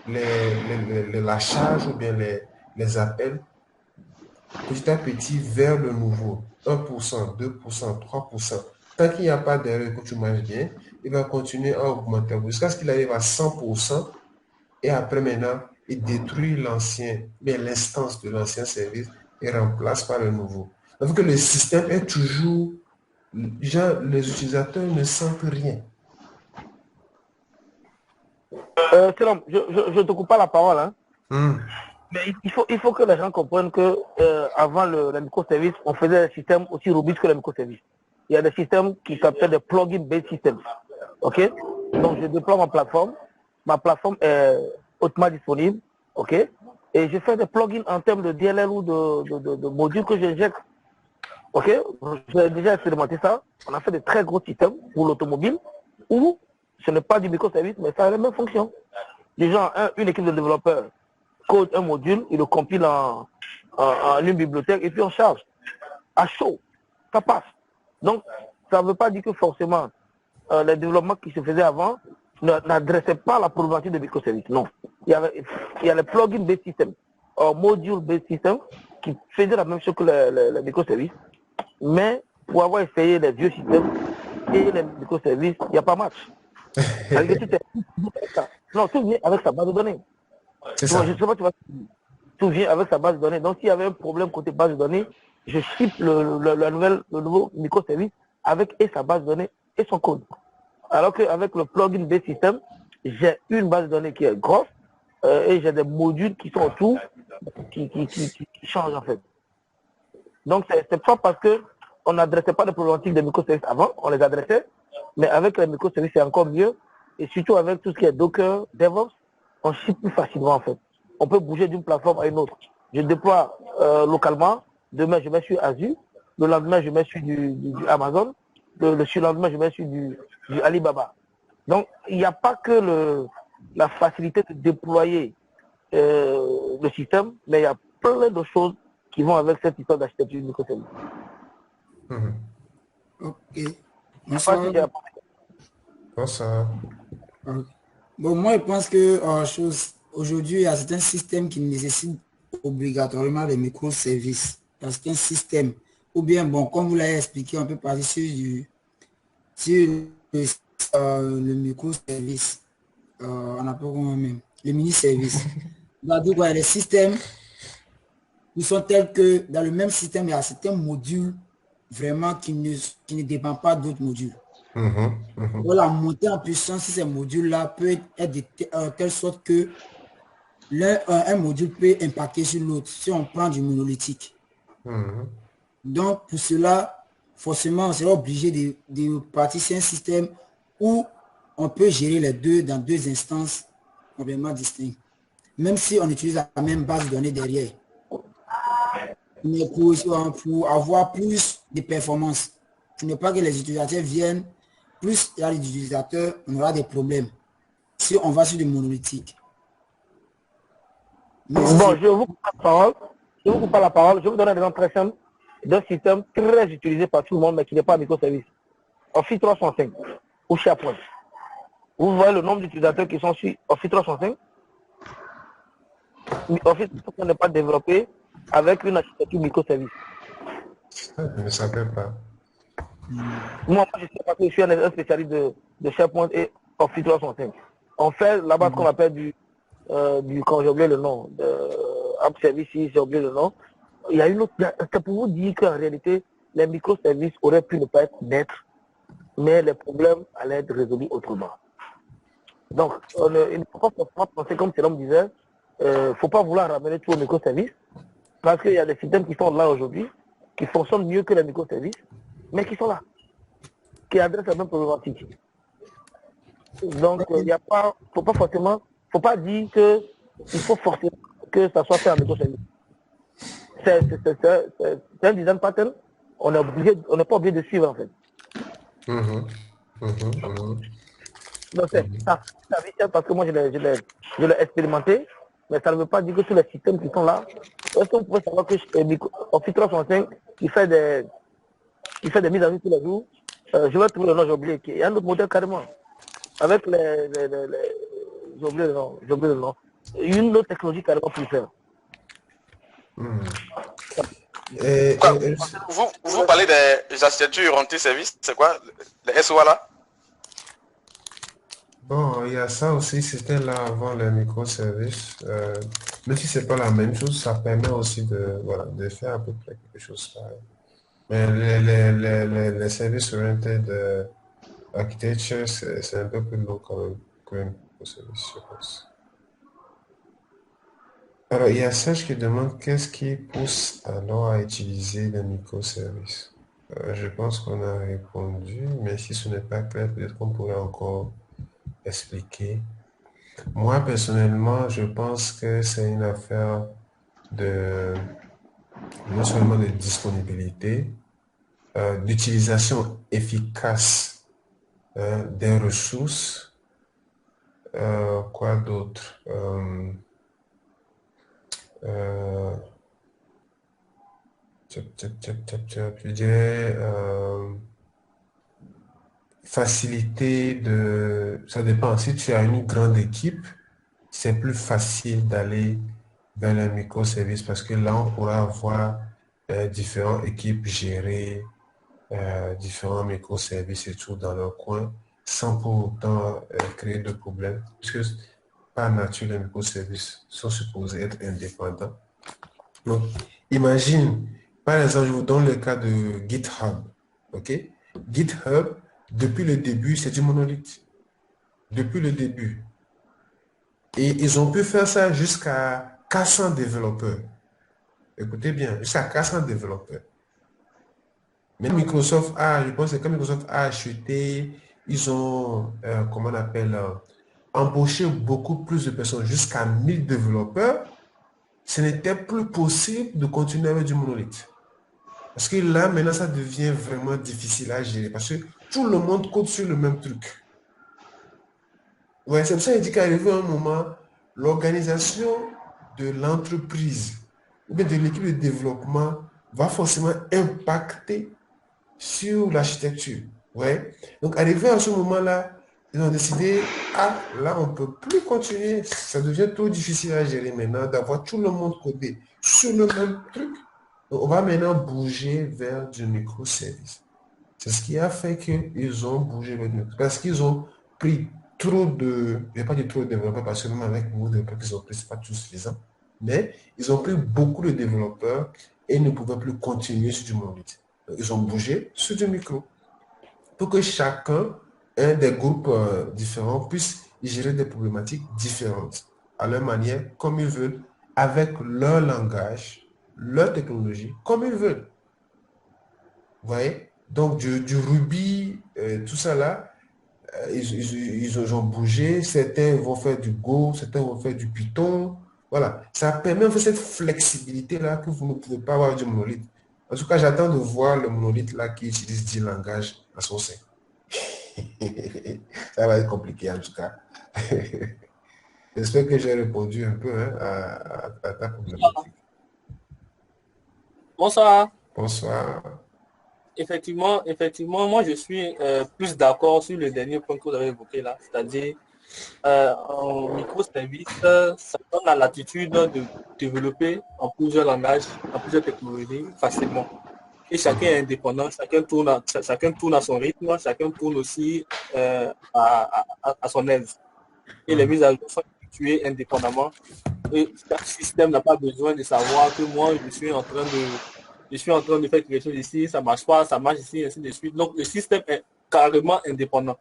la charge ou bien les appels petit à petit vers le nouveau. 1%, 2%, 3%. Tant qu'il n'y a pas d'erreur que tu marches bien, il va continuer à augmenter jusqu'à ce qu'il arrive à 100%. Et après maintenant, il détruit l'ancien, mais l'instance de l'ancien service et remplace par le nouveau. Donc que le système est toujours, genre, les utilisateurs ne sentent rien. Je ne te coupe pas la parole, hein. Mais il faut que les gens comprennent que avant le microservice, on faisait des systèmes aussi robustes que les microservices. Il y a des systèmes qui s'appellent des plugin-based systems. OK? Donc, je déploie ma plateforme. Ma plateforme est hautement disponible. OK? Et je fais des plugins en termes de DLL ou de modules que j'injecte. OK? J'ai déjà expérimenté ça. On a fait de très gros systèmes pour l'automobile où ce n'est pas du microservice, mais ça a la même fonction. Déjà, une équipe de développeurs code un module, il le compile en une bibliothèque et puis on charge à chaud. Ça passe. Donc, ça ne veut pas dire que forcément les développements qui se faisaient avant n'adressaient pas la problématique de microservices. Non. Il y a les plugin-based systems, module-based systems qui faisaient la même chose que les microservices. Mais pour avoir essayé les vieux systèmes et les microservices, il n'y a pas match. Non, tout vient avec sa base de données. Je sais pas, tout vient avec sa base de données. Donc, s'il y avait un problème côté base de données, je ship le nouveau microservice avec et sa base de données et son code. Alors qu'avec le plugin based system, j'ai une base de données qui est grosse et j'ai des modules qui sont autour qui changent en fait. Donc, c'est pas parce qu'on n'adressait pas les problématiques des microservices avant, on les adressait, mais avec les microservices, c'est encore mieux. Et surtout avec tout ce qui est Docker, DevOps, on ship plus facilement en fait. On peut bouger d'une plateforme à une autre. Je déploie localement, demain je mets sur Azure, le lendemain je mets sur du Amazon, le surlendemain je mets sur du Alibaba. Donc, il n'y a pas que la facilité de déployer le système, mais il y a plein de choses qui vont avec cette histoire d'architecture microservice. Ok. Bonsoir. Bonsoir. Bon, moi, je pense que aujourd'hui, il y a certains systèmes qui nécessitent obligatoirement des microservices. Il y a certains systèmes. Ou bien, bon, comme vous l'avez expliqué, on peut parler sur le microservice. On appelle comment même le mini-service. Donc, il y a des systèmes qui sont tels que dans le même système, il y a certains modules vraiment qui ne dépendent pas d'autres modules. Donc, la montée en puissance de ces modules-là peut être de telle sorte que un module peut impacter sur l'autre si on prend du monolithique. Donc, pour cela, forcément, on sera obligé de partir sur un système où on peut gérer les deux dans deux instances complètement distinctes. Même si on utilise la même base de données derrière. Mais pour avoir plus de performance, pour ne pas que les utilisateurs viennent, plus il y a les utilisateurs, on aura des problèmes. Si on va sur du monolithique. Bon, je vous coupe la parole. Je vous donne un exemple très simple d'un système très utilisé par tout le monde, mais qui n'est pas un microservice. Office 365 ou SharePoint. Vous voyez le nombre d'utilisateurs qui sont sur Office 365. Office 365 n'est pas développé avec une architecture microservice. Je ne savais pas. Moi, je sais pas que je suis un spécialiste de SharePoint et Office 365. On fait là-bas ce qu'on appelle quand j'ai oublié le nom, App Services, j'ai oublié le nom. Il y a une autre, c'est pour vous dire qu'en réalité, les microservices auraient pu ne pas être naîtres, mais les problèmes allaient être résolus autrement. Donc, il ne faut pas forcément penser, comme Célom disait, il ne faut pas vouloir ramener tout aux microservices, parce qu'il y a des systèmes qui sont là aujourd'hui, qui fonctionnent mieux que les microservices, mais qui sont là, qui adressent la même problématique. Donc, il n'y a pas, faut pas dire qu'il faut forcément que ça soit fait en microservice. C'est un design pattern, on n'est pas obligé de suivre en fait. Donc ça parce que moi je l'ai expérimenté, mais ça ne veut pas dire que tous les systèmes qui sont là, est-ce qu'on pourrait savoir que Office 365 qui fait des mises à jour tous les jours, je vais trouver le nom, j'ai oublié, il y a un autre modèle carrément, avec j'ai oublié le nom, une autre technologie carrément pour le faire. Vous parlez des architectures anti-service, c'est quoi? Les SOA là? Bon, il y a ça aussi, c'était là avant les microservices. Même si c'est pas la même chose, ça permet aussi de faire à peu près quelque chose pareil. Mais les services oriented architecture, c'est un peu plus lourd quand même que les microservices, je pense. Alors, il y a Serge qui demande qu'est-ce qui pousse alors à utiliser les microservices. Je pense qu'on a répondu, mais si ce n'est pas clair, peut-être qu'on pourrait encore expliquer. Moi, personnellement, je pense que c'est une affaire non seulement de disponibilité, d'utilisation efficace des ressources, quoi d'autre? Je dirais facilité ça dépend. Si tu as une grande équipe, c'est plus facile d'aller vers les microservices parce que là, on pourra avoir différentes équipes gérer différents microservices et tout dans leur coin sans pour autant créer de problèmes. Parce que par nature, les microservices sont supposés être indépendants. Donc, imagine, par exemple, je vous donne le cas de GitHub. OK? GitHub, depuis le début, c'est du monolithe. Depuis le début. Et ils ont pu faire ça jusqu'à 400 développeurs. Écoutez bien, jusqu'à 400 développeurs. Mais Microsoft a, je pense que quand Microsoft a acheté, ils ont, comment on appelle, embauché beaucoup plus de personnes, jusqu'à 1000 développeurs. Ce n'était plus possible de continuer avec du monolithe. Parce que là, maintenant, ça devient vraiment difficile à gérer. Parce que tout le monde code sur le même truc. Ouais, c'est pour ça qu'il dit qu'arrivé un moment, l'organisation de l'entreprise ou bien de l'équipe de développement va forcément impacter sur l'architecture. Ouais. Donc, arrivé à ce moment-là, ils ont décidé, ah, là, on ne peut plus continuer. Ça devient trop difficile à gérer maintenant d'avoir tout le monde codé sur le même truc. Donc, on va maintenant bouger vers du microservice. C'est ce qui a fait qu'ils ont bougé vers du microservice. Parce qu'ils ont pris trop de, je ne vais pas dire trop de développeurs, parce que même avec beaucoup de développeurs qu'ils ont pris, ce n'est pas tout suffisant. Mais ils ont pris beaucoup de développeurs et ne pouvaient plus continuer sur du monolithe. Ils ont bougé sur du micro pour que chacun, un des groupes différents, puisse gérer des problématiques différentes à leur manière, comme ils veulent, avec leur langage, leur technologie, comme ils veulent. Vous voyez? Donc, du Ruby, tout ça là, ils ont bougé. Certains vont faire du Go, certains vont faire du Python. Voilà. Ça permet en fait cette flexibilité-là que vous ne pouvez pas avoir du monolithe. En tout cas, j'attends de voir le monolithe là qui utilise 10 langages à son sein. Ça va être compliqué en tout cas. J'espère que j'ai répondu un peu à ta problématique. Bonsoir. Bonsoir. Effectivement, moi je suis plus d'accord sur le dernier point que vous avez évoqué là, c'est-à-dire en microservice, ça donne la latitude de développer en plusieurs langages, en plusieurs technologies facilement. Et chacun est indépendant, chacun tourne à son rythme, chacun tourne aussi à son aise. Et les mises à jour sont effectuées indépendamment. Et chaque système n'a pas besoin de savoir que moi, je suis en train de faire quelque chose ici, ça marche pas, ça marche ici, ainsi de suite. Donc, le système est carrément indépendant.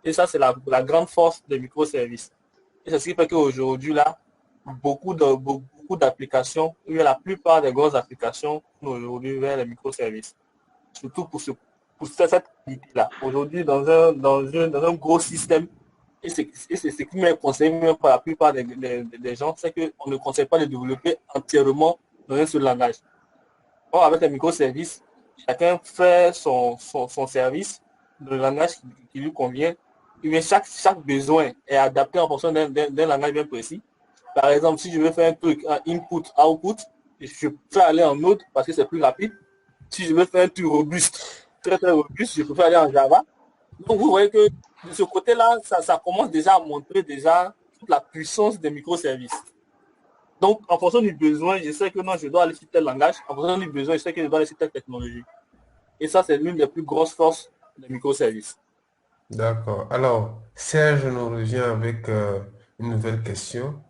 Et ça, c'est la grande force des microservices. Et c'est ce qui fait qu'aujourd'hui, là, beaucoup d'applications, la plupart des grosses applications sont aujourd'hui vers les microservices. Surtout pour cette qualité-là. Aujourd'hui, dans un gros système, et c'est ce qui m'est conseillé même par la plupart des gens, c'est qu'on ne conseille pas de développer entièrement dans un seul langage. Or, avec les microservices, chacun fait son service dans le langage qui lui convient. Mais chaque besoin est adapté en fonction d'un langage bien précis. Par exemple, si je veux faire un truc, un input, output, je peux aller en Node parce que c'est plus rapide. Si je veux faire un truc robuste, très très robuste, je peux aller en Java. Donc vous voyez que de ce côté-là, ça commence déjà à montrer déjà toute la puissance des microservices. Donc, en fonction du besoin, je sais que non, je dois aller sur tel langage. En fonction du besoin, je sais que je dois aller sur telle technologie. Et ça, c'est l'une des plus grosses forces des microservices. D'accord. Alors, Serge nous revient avec une nouvelle question.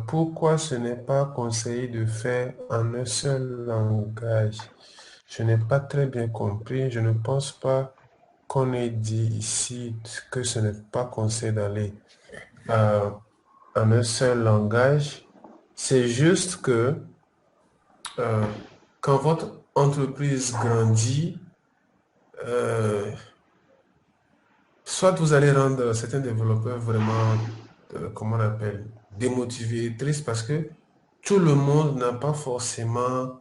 Pourquoi ce n'est pas conseillé de faire en un seul langage? Je n'ai pas très bien compris. Je ne pense pas qu'on ait dit ici que ce n'est pas conseillé d'aller en un seul langage. C'est juste que quand votre entreprise grandit, soit vous allez rendre certains développeurs vraiment, comment on appelle, démotivés, tristes, parce que tout le monde n'a pas forcément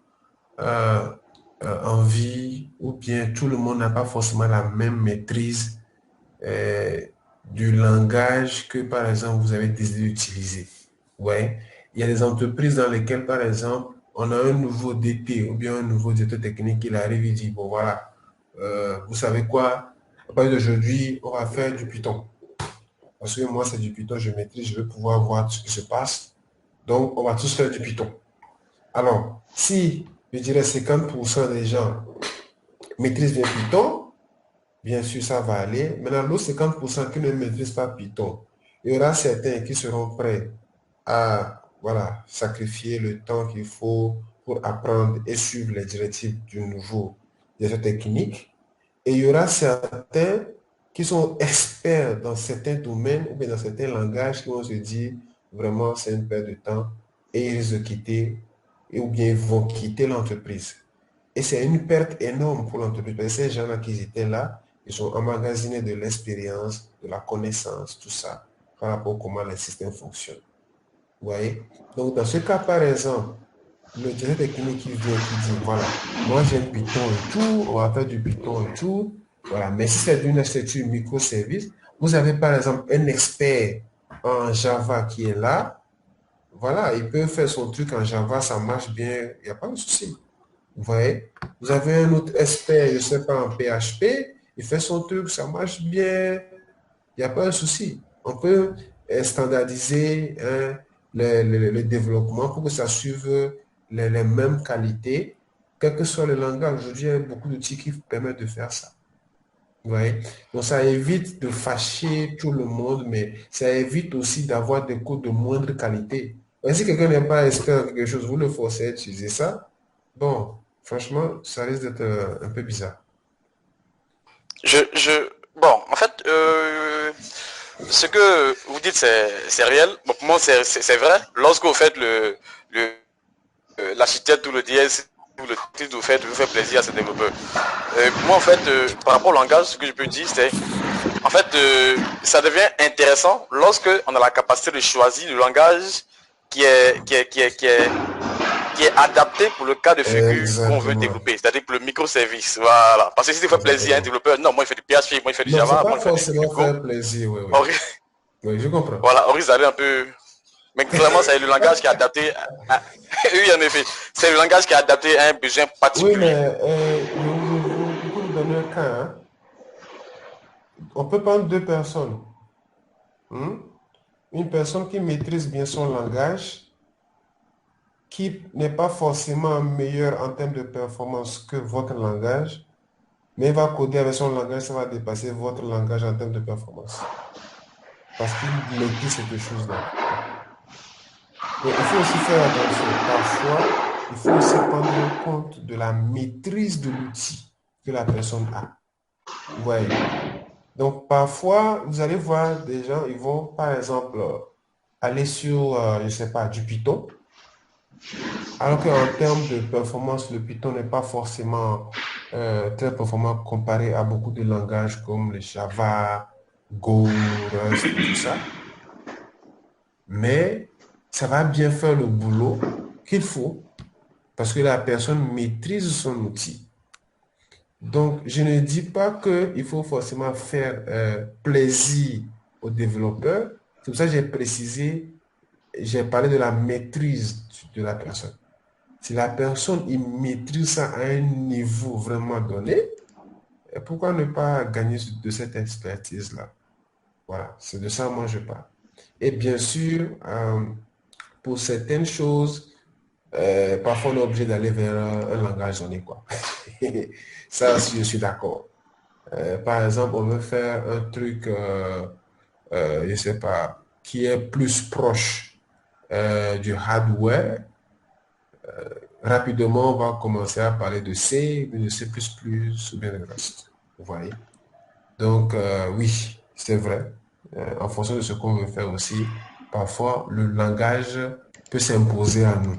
envie, ou bien tout le monde n'a pas forcément la même maîtrise du langage que, par exemple, vous avez décidé d'utiliser. Ouais. Il y a des entreprises dans lesquelles, par exemple, on a un nouveau DT ou bien un nouveau directeur technique, il arrive, il dit, bon voilà, vous savez quoi, à partir d'aujourd'hui, on va faire du Python. Parce que moi, c'est du Python, je maîtrise, je veux pouvoir voir ce qui se passe. Donc, on va tous faire du Python. Alors, si, je dirais, 50% des gens maîtrisent bien Python, bien sûr, ça va aller. Maintenant, l'autre 50% qui ne maîtrisent pas Python, il y aura certains qui seront prêts à sacrifier le temps qu'il faut pour apprendre et suivre les directives du nouveau directeur technique. Et il y aura certains qui sont experts dans certains domaines ou bien dans certains langages qui vont se dire vraiment c'est une perte de temps et ils risquent de quitter ou bien ils vont quitter l'entreprise. Et c'est une perte énorme pour l'entreprise parce que ces gens-là qui étaient là, ils ont emmagasiné de l'expérience, de la connaissance, tout ça, par rapport à comment les systèmes fonctionnent. Vous voyez? Donc dans ce cas, par exemple, le directeur technique qui vient, qui dit, voilà, moi j'ai un Python et tout, on va faire du Python et tout, voilà. Mais si c'est d'une architecture microservice, vous avez par exemple un expert en Java qui est là, voilà, il peut faire son truc en Java, ça marche bien, il n'y a pas de souci. Vous voyez? Vous avez un autre expert, je ne sais pas, en PHP, il fait son truc, ça marche bien, il n'y a pas de souci. On peut standardiser le développement pour que ça suive les mêmes qualités, quel que soit le langage. Aujourd'hui, il y a beaucoup d'outils qui permettent de faire ça. Vous voyez? Donc, ça évite de fâcher tout le monde, mais ça évite aussi d'avoir des codes de moindre qualité. Et si quelqu'un n'est pas expert en quelque chose, vous le forcez à utiliser ça, bon, franchement, ça risque d'être un peu bizarre. Bon, en fait, ce que vous dites, c'est réel. Bon, pour moi, c'est vrai. Lorsque vous faites l'architecte ou le DS ou le titre, vous faites plaisir à ces développeurs. Moi, en fait, par rapport au langage, ce que je peux dire, c'est, en fait, ça devient intéressant lorsque on a la capacité de choisir le langage qui est adapté pour le cas de figure qu'on veut développer, c'est-à-dire pour le microservice. Voilà. Parce que si tu fais plaisir à un développeur, non, moi il fait du PHP, moi il fait du Java, moi il fait du Go. Faire plaisir, oui. Oui, je comprends. Voilà, on risque d'aller un peu. Mais vraiment, c'est le langage qui est adapté oui, en effet. C'est le langage qui est adapté à un besoin particulier. Oui, mais je peux vous donner un cas. Hein. On peut prendre deux personnes. Une personne qui maîtrise bien son langage, qui n'est pas forcément meilleur en termes de performance que votre langage, mais va coder avec son langage, ça va dépasser votre langage en termes de performance. Parce qu'il maîtrise cette chose-là. Donc, il faut aussi faire attention. Parfois, il faut aussi prendre compte de la maîtrise de l'outil que la personne a. Vous voyez? Donc, parfois, vous allez voir des gens, ils vont, par exemple, aller sur, je ne sais pas, du Python. Alors qu'en termes de performance, le Python n'est pas forcément très performant comparé à beaucoup de langages comme le Java, Go, Rust, tout ça. Mais ça va bien faire le boulot qu'il faut parce que la personne maîtrise son outil. Donc, je ne dis pas qu'il faut forcément faire plaisir aux développeurs. C'est pour ça que j'ai précisé, j'ai parlé de la maîtrise de la personne. Si la personne il maîtrise ça à un niveau vraiment donné, pourquoi ne pas gagner de cette expertise-là? Voilà, c'est de ça moi je parle. Et bien sûr, pour certaines choses, parfois on est obligé d'aller vers un langage donné, quoi. Ça, je suis d'accord. Par exemple, on veut faire un truc, je ne sais pas, qui est plus proche du hardware. Rapidement, on va commencer à parler de C, de C++ ou bien de Rust. Vous voyez? Donc, oui, c'est vrai. En fonction de ce qu'on veut faire aussi, parfois, le langage peut s'imposer à nous.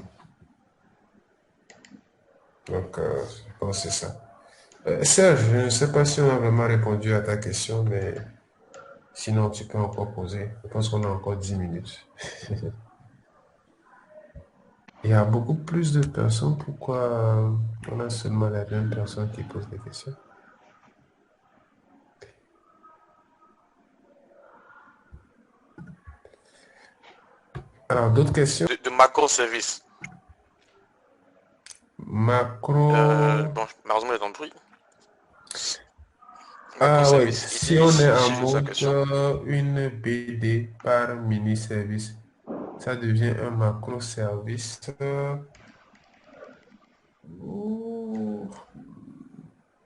Donc, je pense que c'est ça. Serge, je ne sais pas si on a vraiment répondu à ta question, mais sinon, tu peux encore poser. Je pense qu'on a encore 10 minutes. Il y a beaucoup plus de personnes. Pourquoi on a seulement la même personne qui pose des questions? Alors, d'autres questions? De macro-service. Macro... bon, malheureusement, il est compris. Ah oui, si on est en mode une BD par mini-service, ça devient un macro-service.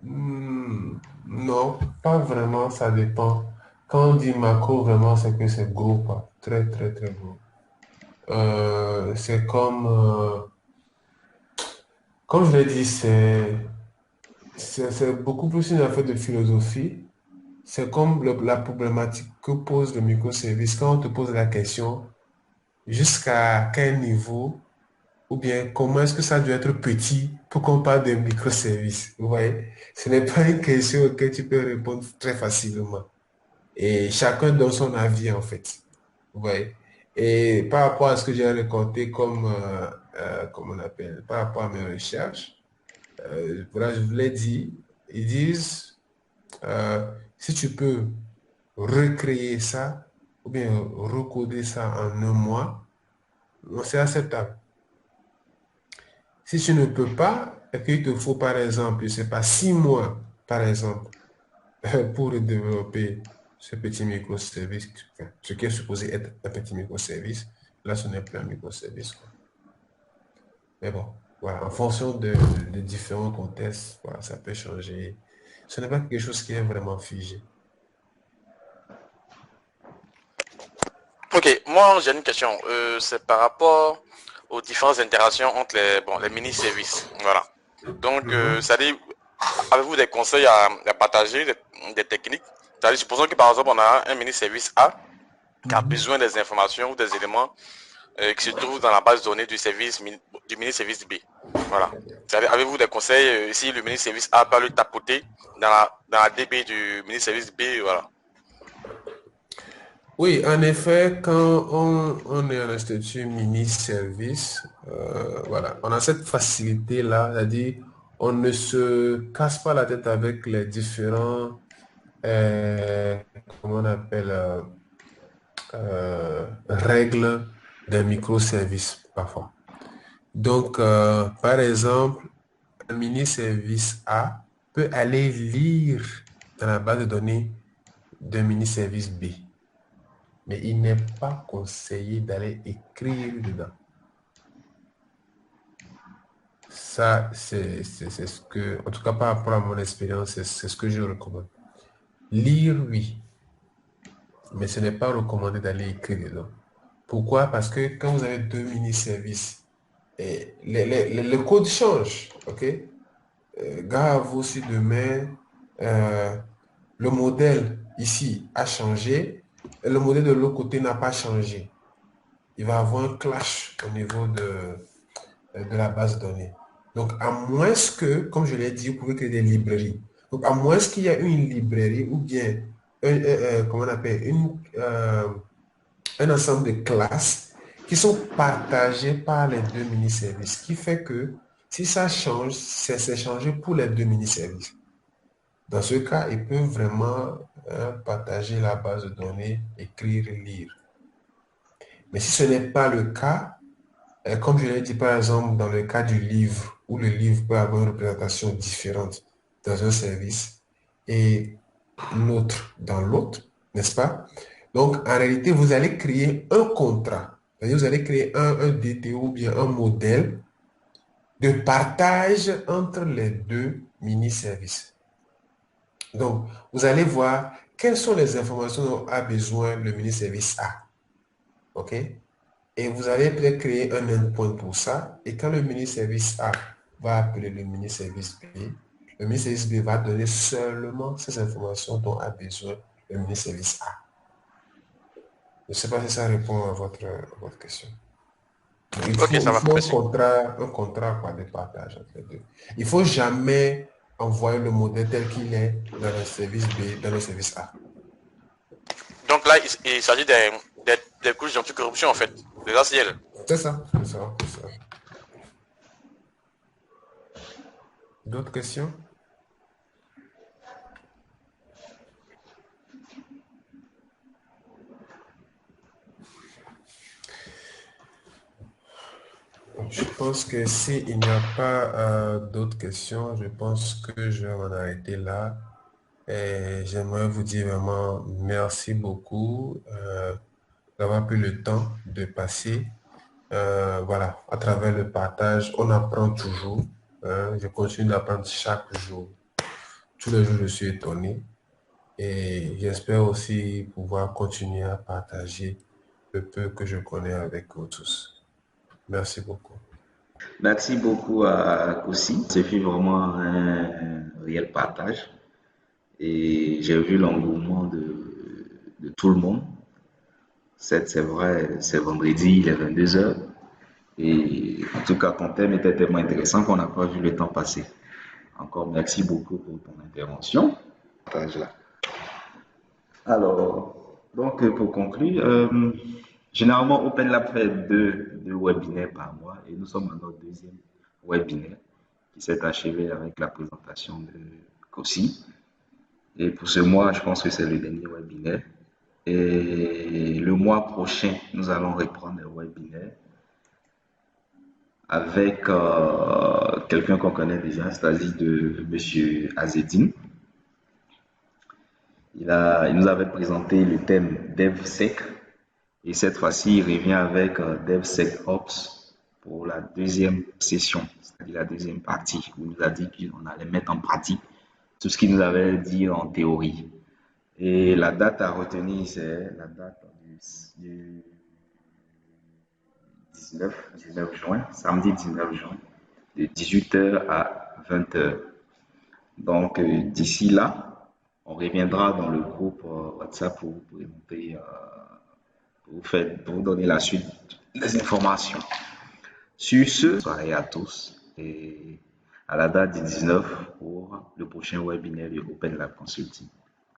Non, pas vraiment, ça dépend. Quand on dit macro, vraiment, c'est que c'est gros, quoi. Très, très, très gros. C'est comme je l'ai dit, c'est beaucoup plus une affaire de philosophie. c'est comme la problématique que pose le microservice. Quand on te pose la question, jusqu'à quel niveau, ou bien comment est-ce que ça doit être petit pour qu'on parle de microservice? Vous voyez, ce n'est pas une question auquel tu peux répondre très facilement. Et chacun donne son avis, en fait. Vous voyez. Et par rapport à ce que j'ai raconté comme, comment on appelle, par rapport à mes recherches, voilà, je vous l'ai dit, ils disent, si tu peux recréer ça, ou bien recoder ça en un mois, c'est acceptable. Si tu ne peux pas, et qu'il te faut par exemple, je sais pas, 6 mois, par exemple, pour développer ce petit microservice, ce qui est supposé être un petit microservice, là, ce n'est plus un microservice, quoi. Mais bon, voilà, en fonction de différents contextes, voilà, ça peut changer. Ce n'est pas quelque chose qui est vraiment figé. Ok, moi j'ai une question. C'est par rapport aux différentes interactions entre les mini-services. Voilà. Donc, ça dit, avez-vous des conseils à partager, des techniques? C'est-à-dire, supposons que par exemple, on a un mini-service A qui a besoin des informations ou des éléments qui se trouvent dans la base de données du mini-service B. Voilà. Avez-vous des conseils si le mini-service A peut le tapoter dans la DB du mini-service B? Voilà. Oui, en effet, quand on est en statut mini-service, voilà, on a cette facilité-là, c'est-à-dire on ne se casse pas la tête avec les différents, comment on appelle, règles d'un microservice parfois. Donc, par exemple, un mini-service A peut aller lire dans la base de données d'un mini-service B. Mais il n'est pas conseillé d'aller écrire dedans. Ça, c'est ce que, en tout cas par rapport à mon expérience, c'est ce que je recommande. Lire, oui, mais ce n'est pas recommandé d'aller écrire dedans. Pourquoi? Parce que quand vous avez deux mini-services, le code change, ok? Gare à vous si demain, le modèle ici a changé et le modèle de l'autre côté n'a pas changé. Il va y avoir un clash au niveau de la base de données. Donc, à moins que, comme je l'ai dit, vous pouvez créer des librairies. Donc, à moins qu'il y ait une librairie ou bien, comment on appelle, un ensemble de classes qui sont partagées par les deux mini-services, qui fait que si ça change, c'est changé pour les deux mini-services. Dans ce cas, ils peuvent vraiment partager la base de données, écrire et lire. Mais si ce n'est pas le cas, comme je l'ai dit par exemple dans le cas du livre, où le livre peut avoir une représentation différente dans un service et l'autre dans l'autre, n'est-ce pas? Donc en réalité, vous allez créer un contrat. Vous allez créer un DTO ou bien un modèle de partage entre les deux mini-services. Donc, vous allez voir quelles sont les informations dont a besoin le mini-service A. OK? Et vous allez peut-être créer un endpoint pour ça. Et quand le mini-service A va appeler le mini-service B, le mini-service B va donner seulement ces informations dont a besoin le mini-service A. Je ne sais pas si ça répond à votre question. Il faut, un contrat quoi, de partage entre les deux. Il ne faut jamais envoyer le modèle tel qu'il est dans le service B, dans le service A. Donc là, il s'agit des couches d'anticorruption en fait, des ACL. C'est ça, c'est ça, c'est ça. D'autres questions? Je pense que s'il n'y a pas d'autres questions, je pense que je vais m'en arrêter là. Et j'aimerais vous dire vraiment merci beaucoup d'avoir pris le temps de passer. Voilà, à travers le partage, on apprend toujours. Je continue d'apprendre chaque jour. Tous les jours, je suis étonné. Et j'espère aussi pouvoir continuer à partager le peu que je connais avec vous tous. Merci beaucoup. Merci beaucoup à Koussi. Ce fut vraiment un réel partage. et j'ai vu l'engouement de tout le monde. C'est vrai, c'est vendredi, il est 22 heures. Et en tout cas, ton thème était tellement intéressant qu'on n'a pas vu le temps passer. Encore merci beaucoup pour ton intervention. Alors, donc pour conclure, généralement Open Lab fait deux webinaires par mois et nous sommes à notre deuxième webinaire qui s'est achevé avec la présentation de COSI. Et pour ce mois, je pense que c'est le dernier webinaire. Et le mois prochain, nous allons reprendre le webinaire avec quelqu'un qu'on connaît déjà, c'est-à-dire de M. Azedine. Il nous avait présenté le thème DevSec et cette fois-ci, il revient avec DevSecOps pour la deuxième session, c'est-à-dire la deuxième partie où il nous a dit qu'on allait mettre en pratique tout ce qu'il nous avait dit en théorie. Et la date à retenir, c'est la date du 19 juin, samedi 19 juin, de 18h à 20h. Donc, d'ici là, on reviendra dans le groupe WhatsApp pour vous présenter, pour vous donner la suite des informations. Sur ce, soirée à tous et à la date du 19 pour le prochain webinaire de Open Lab Consulting.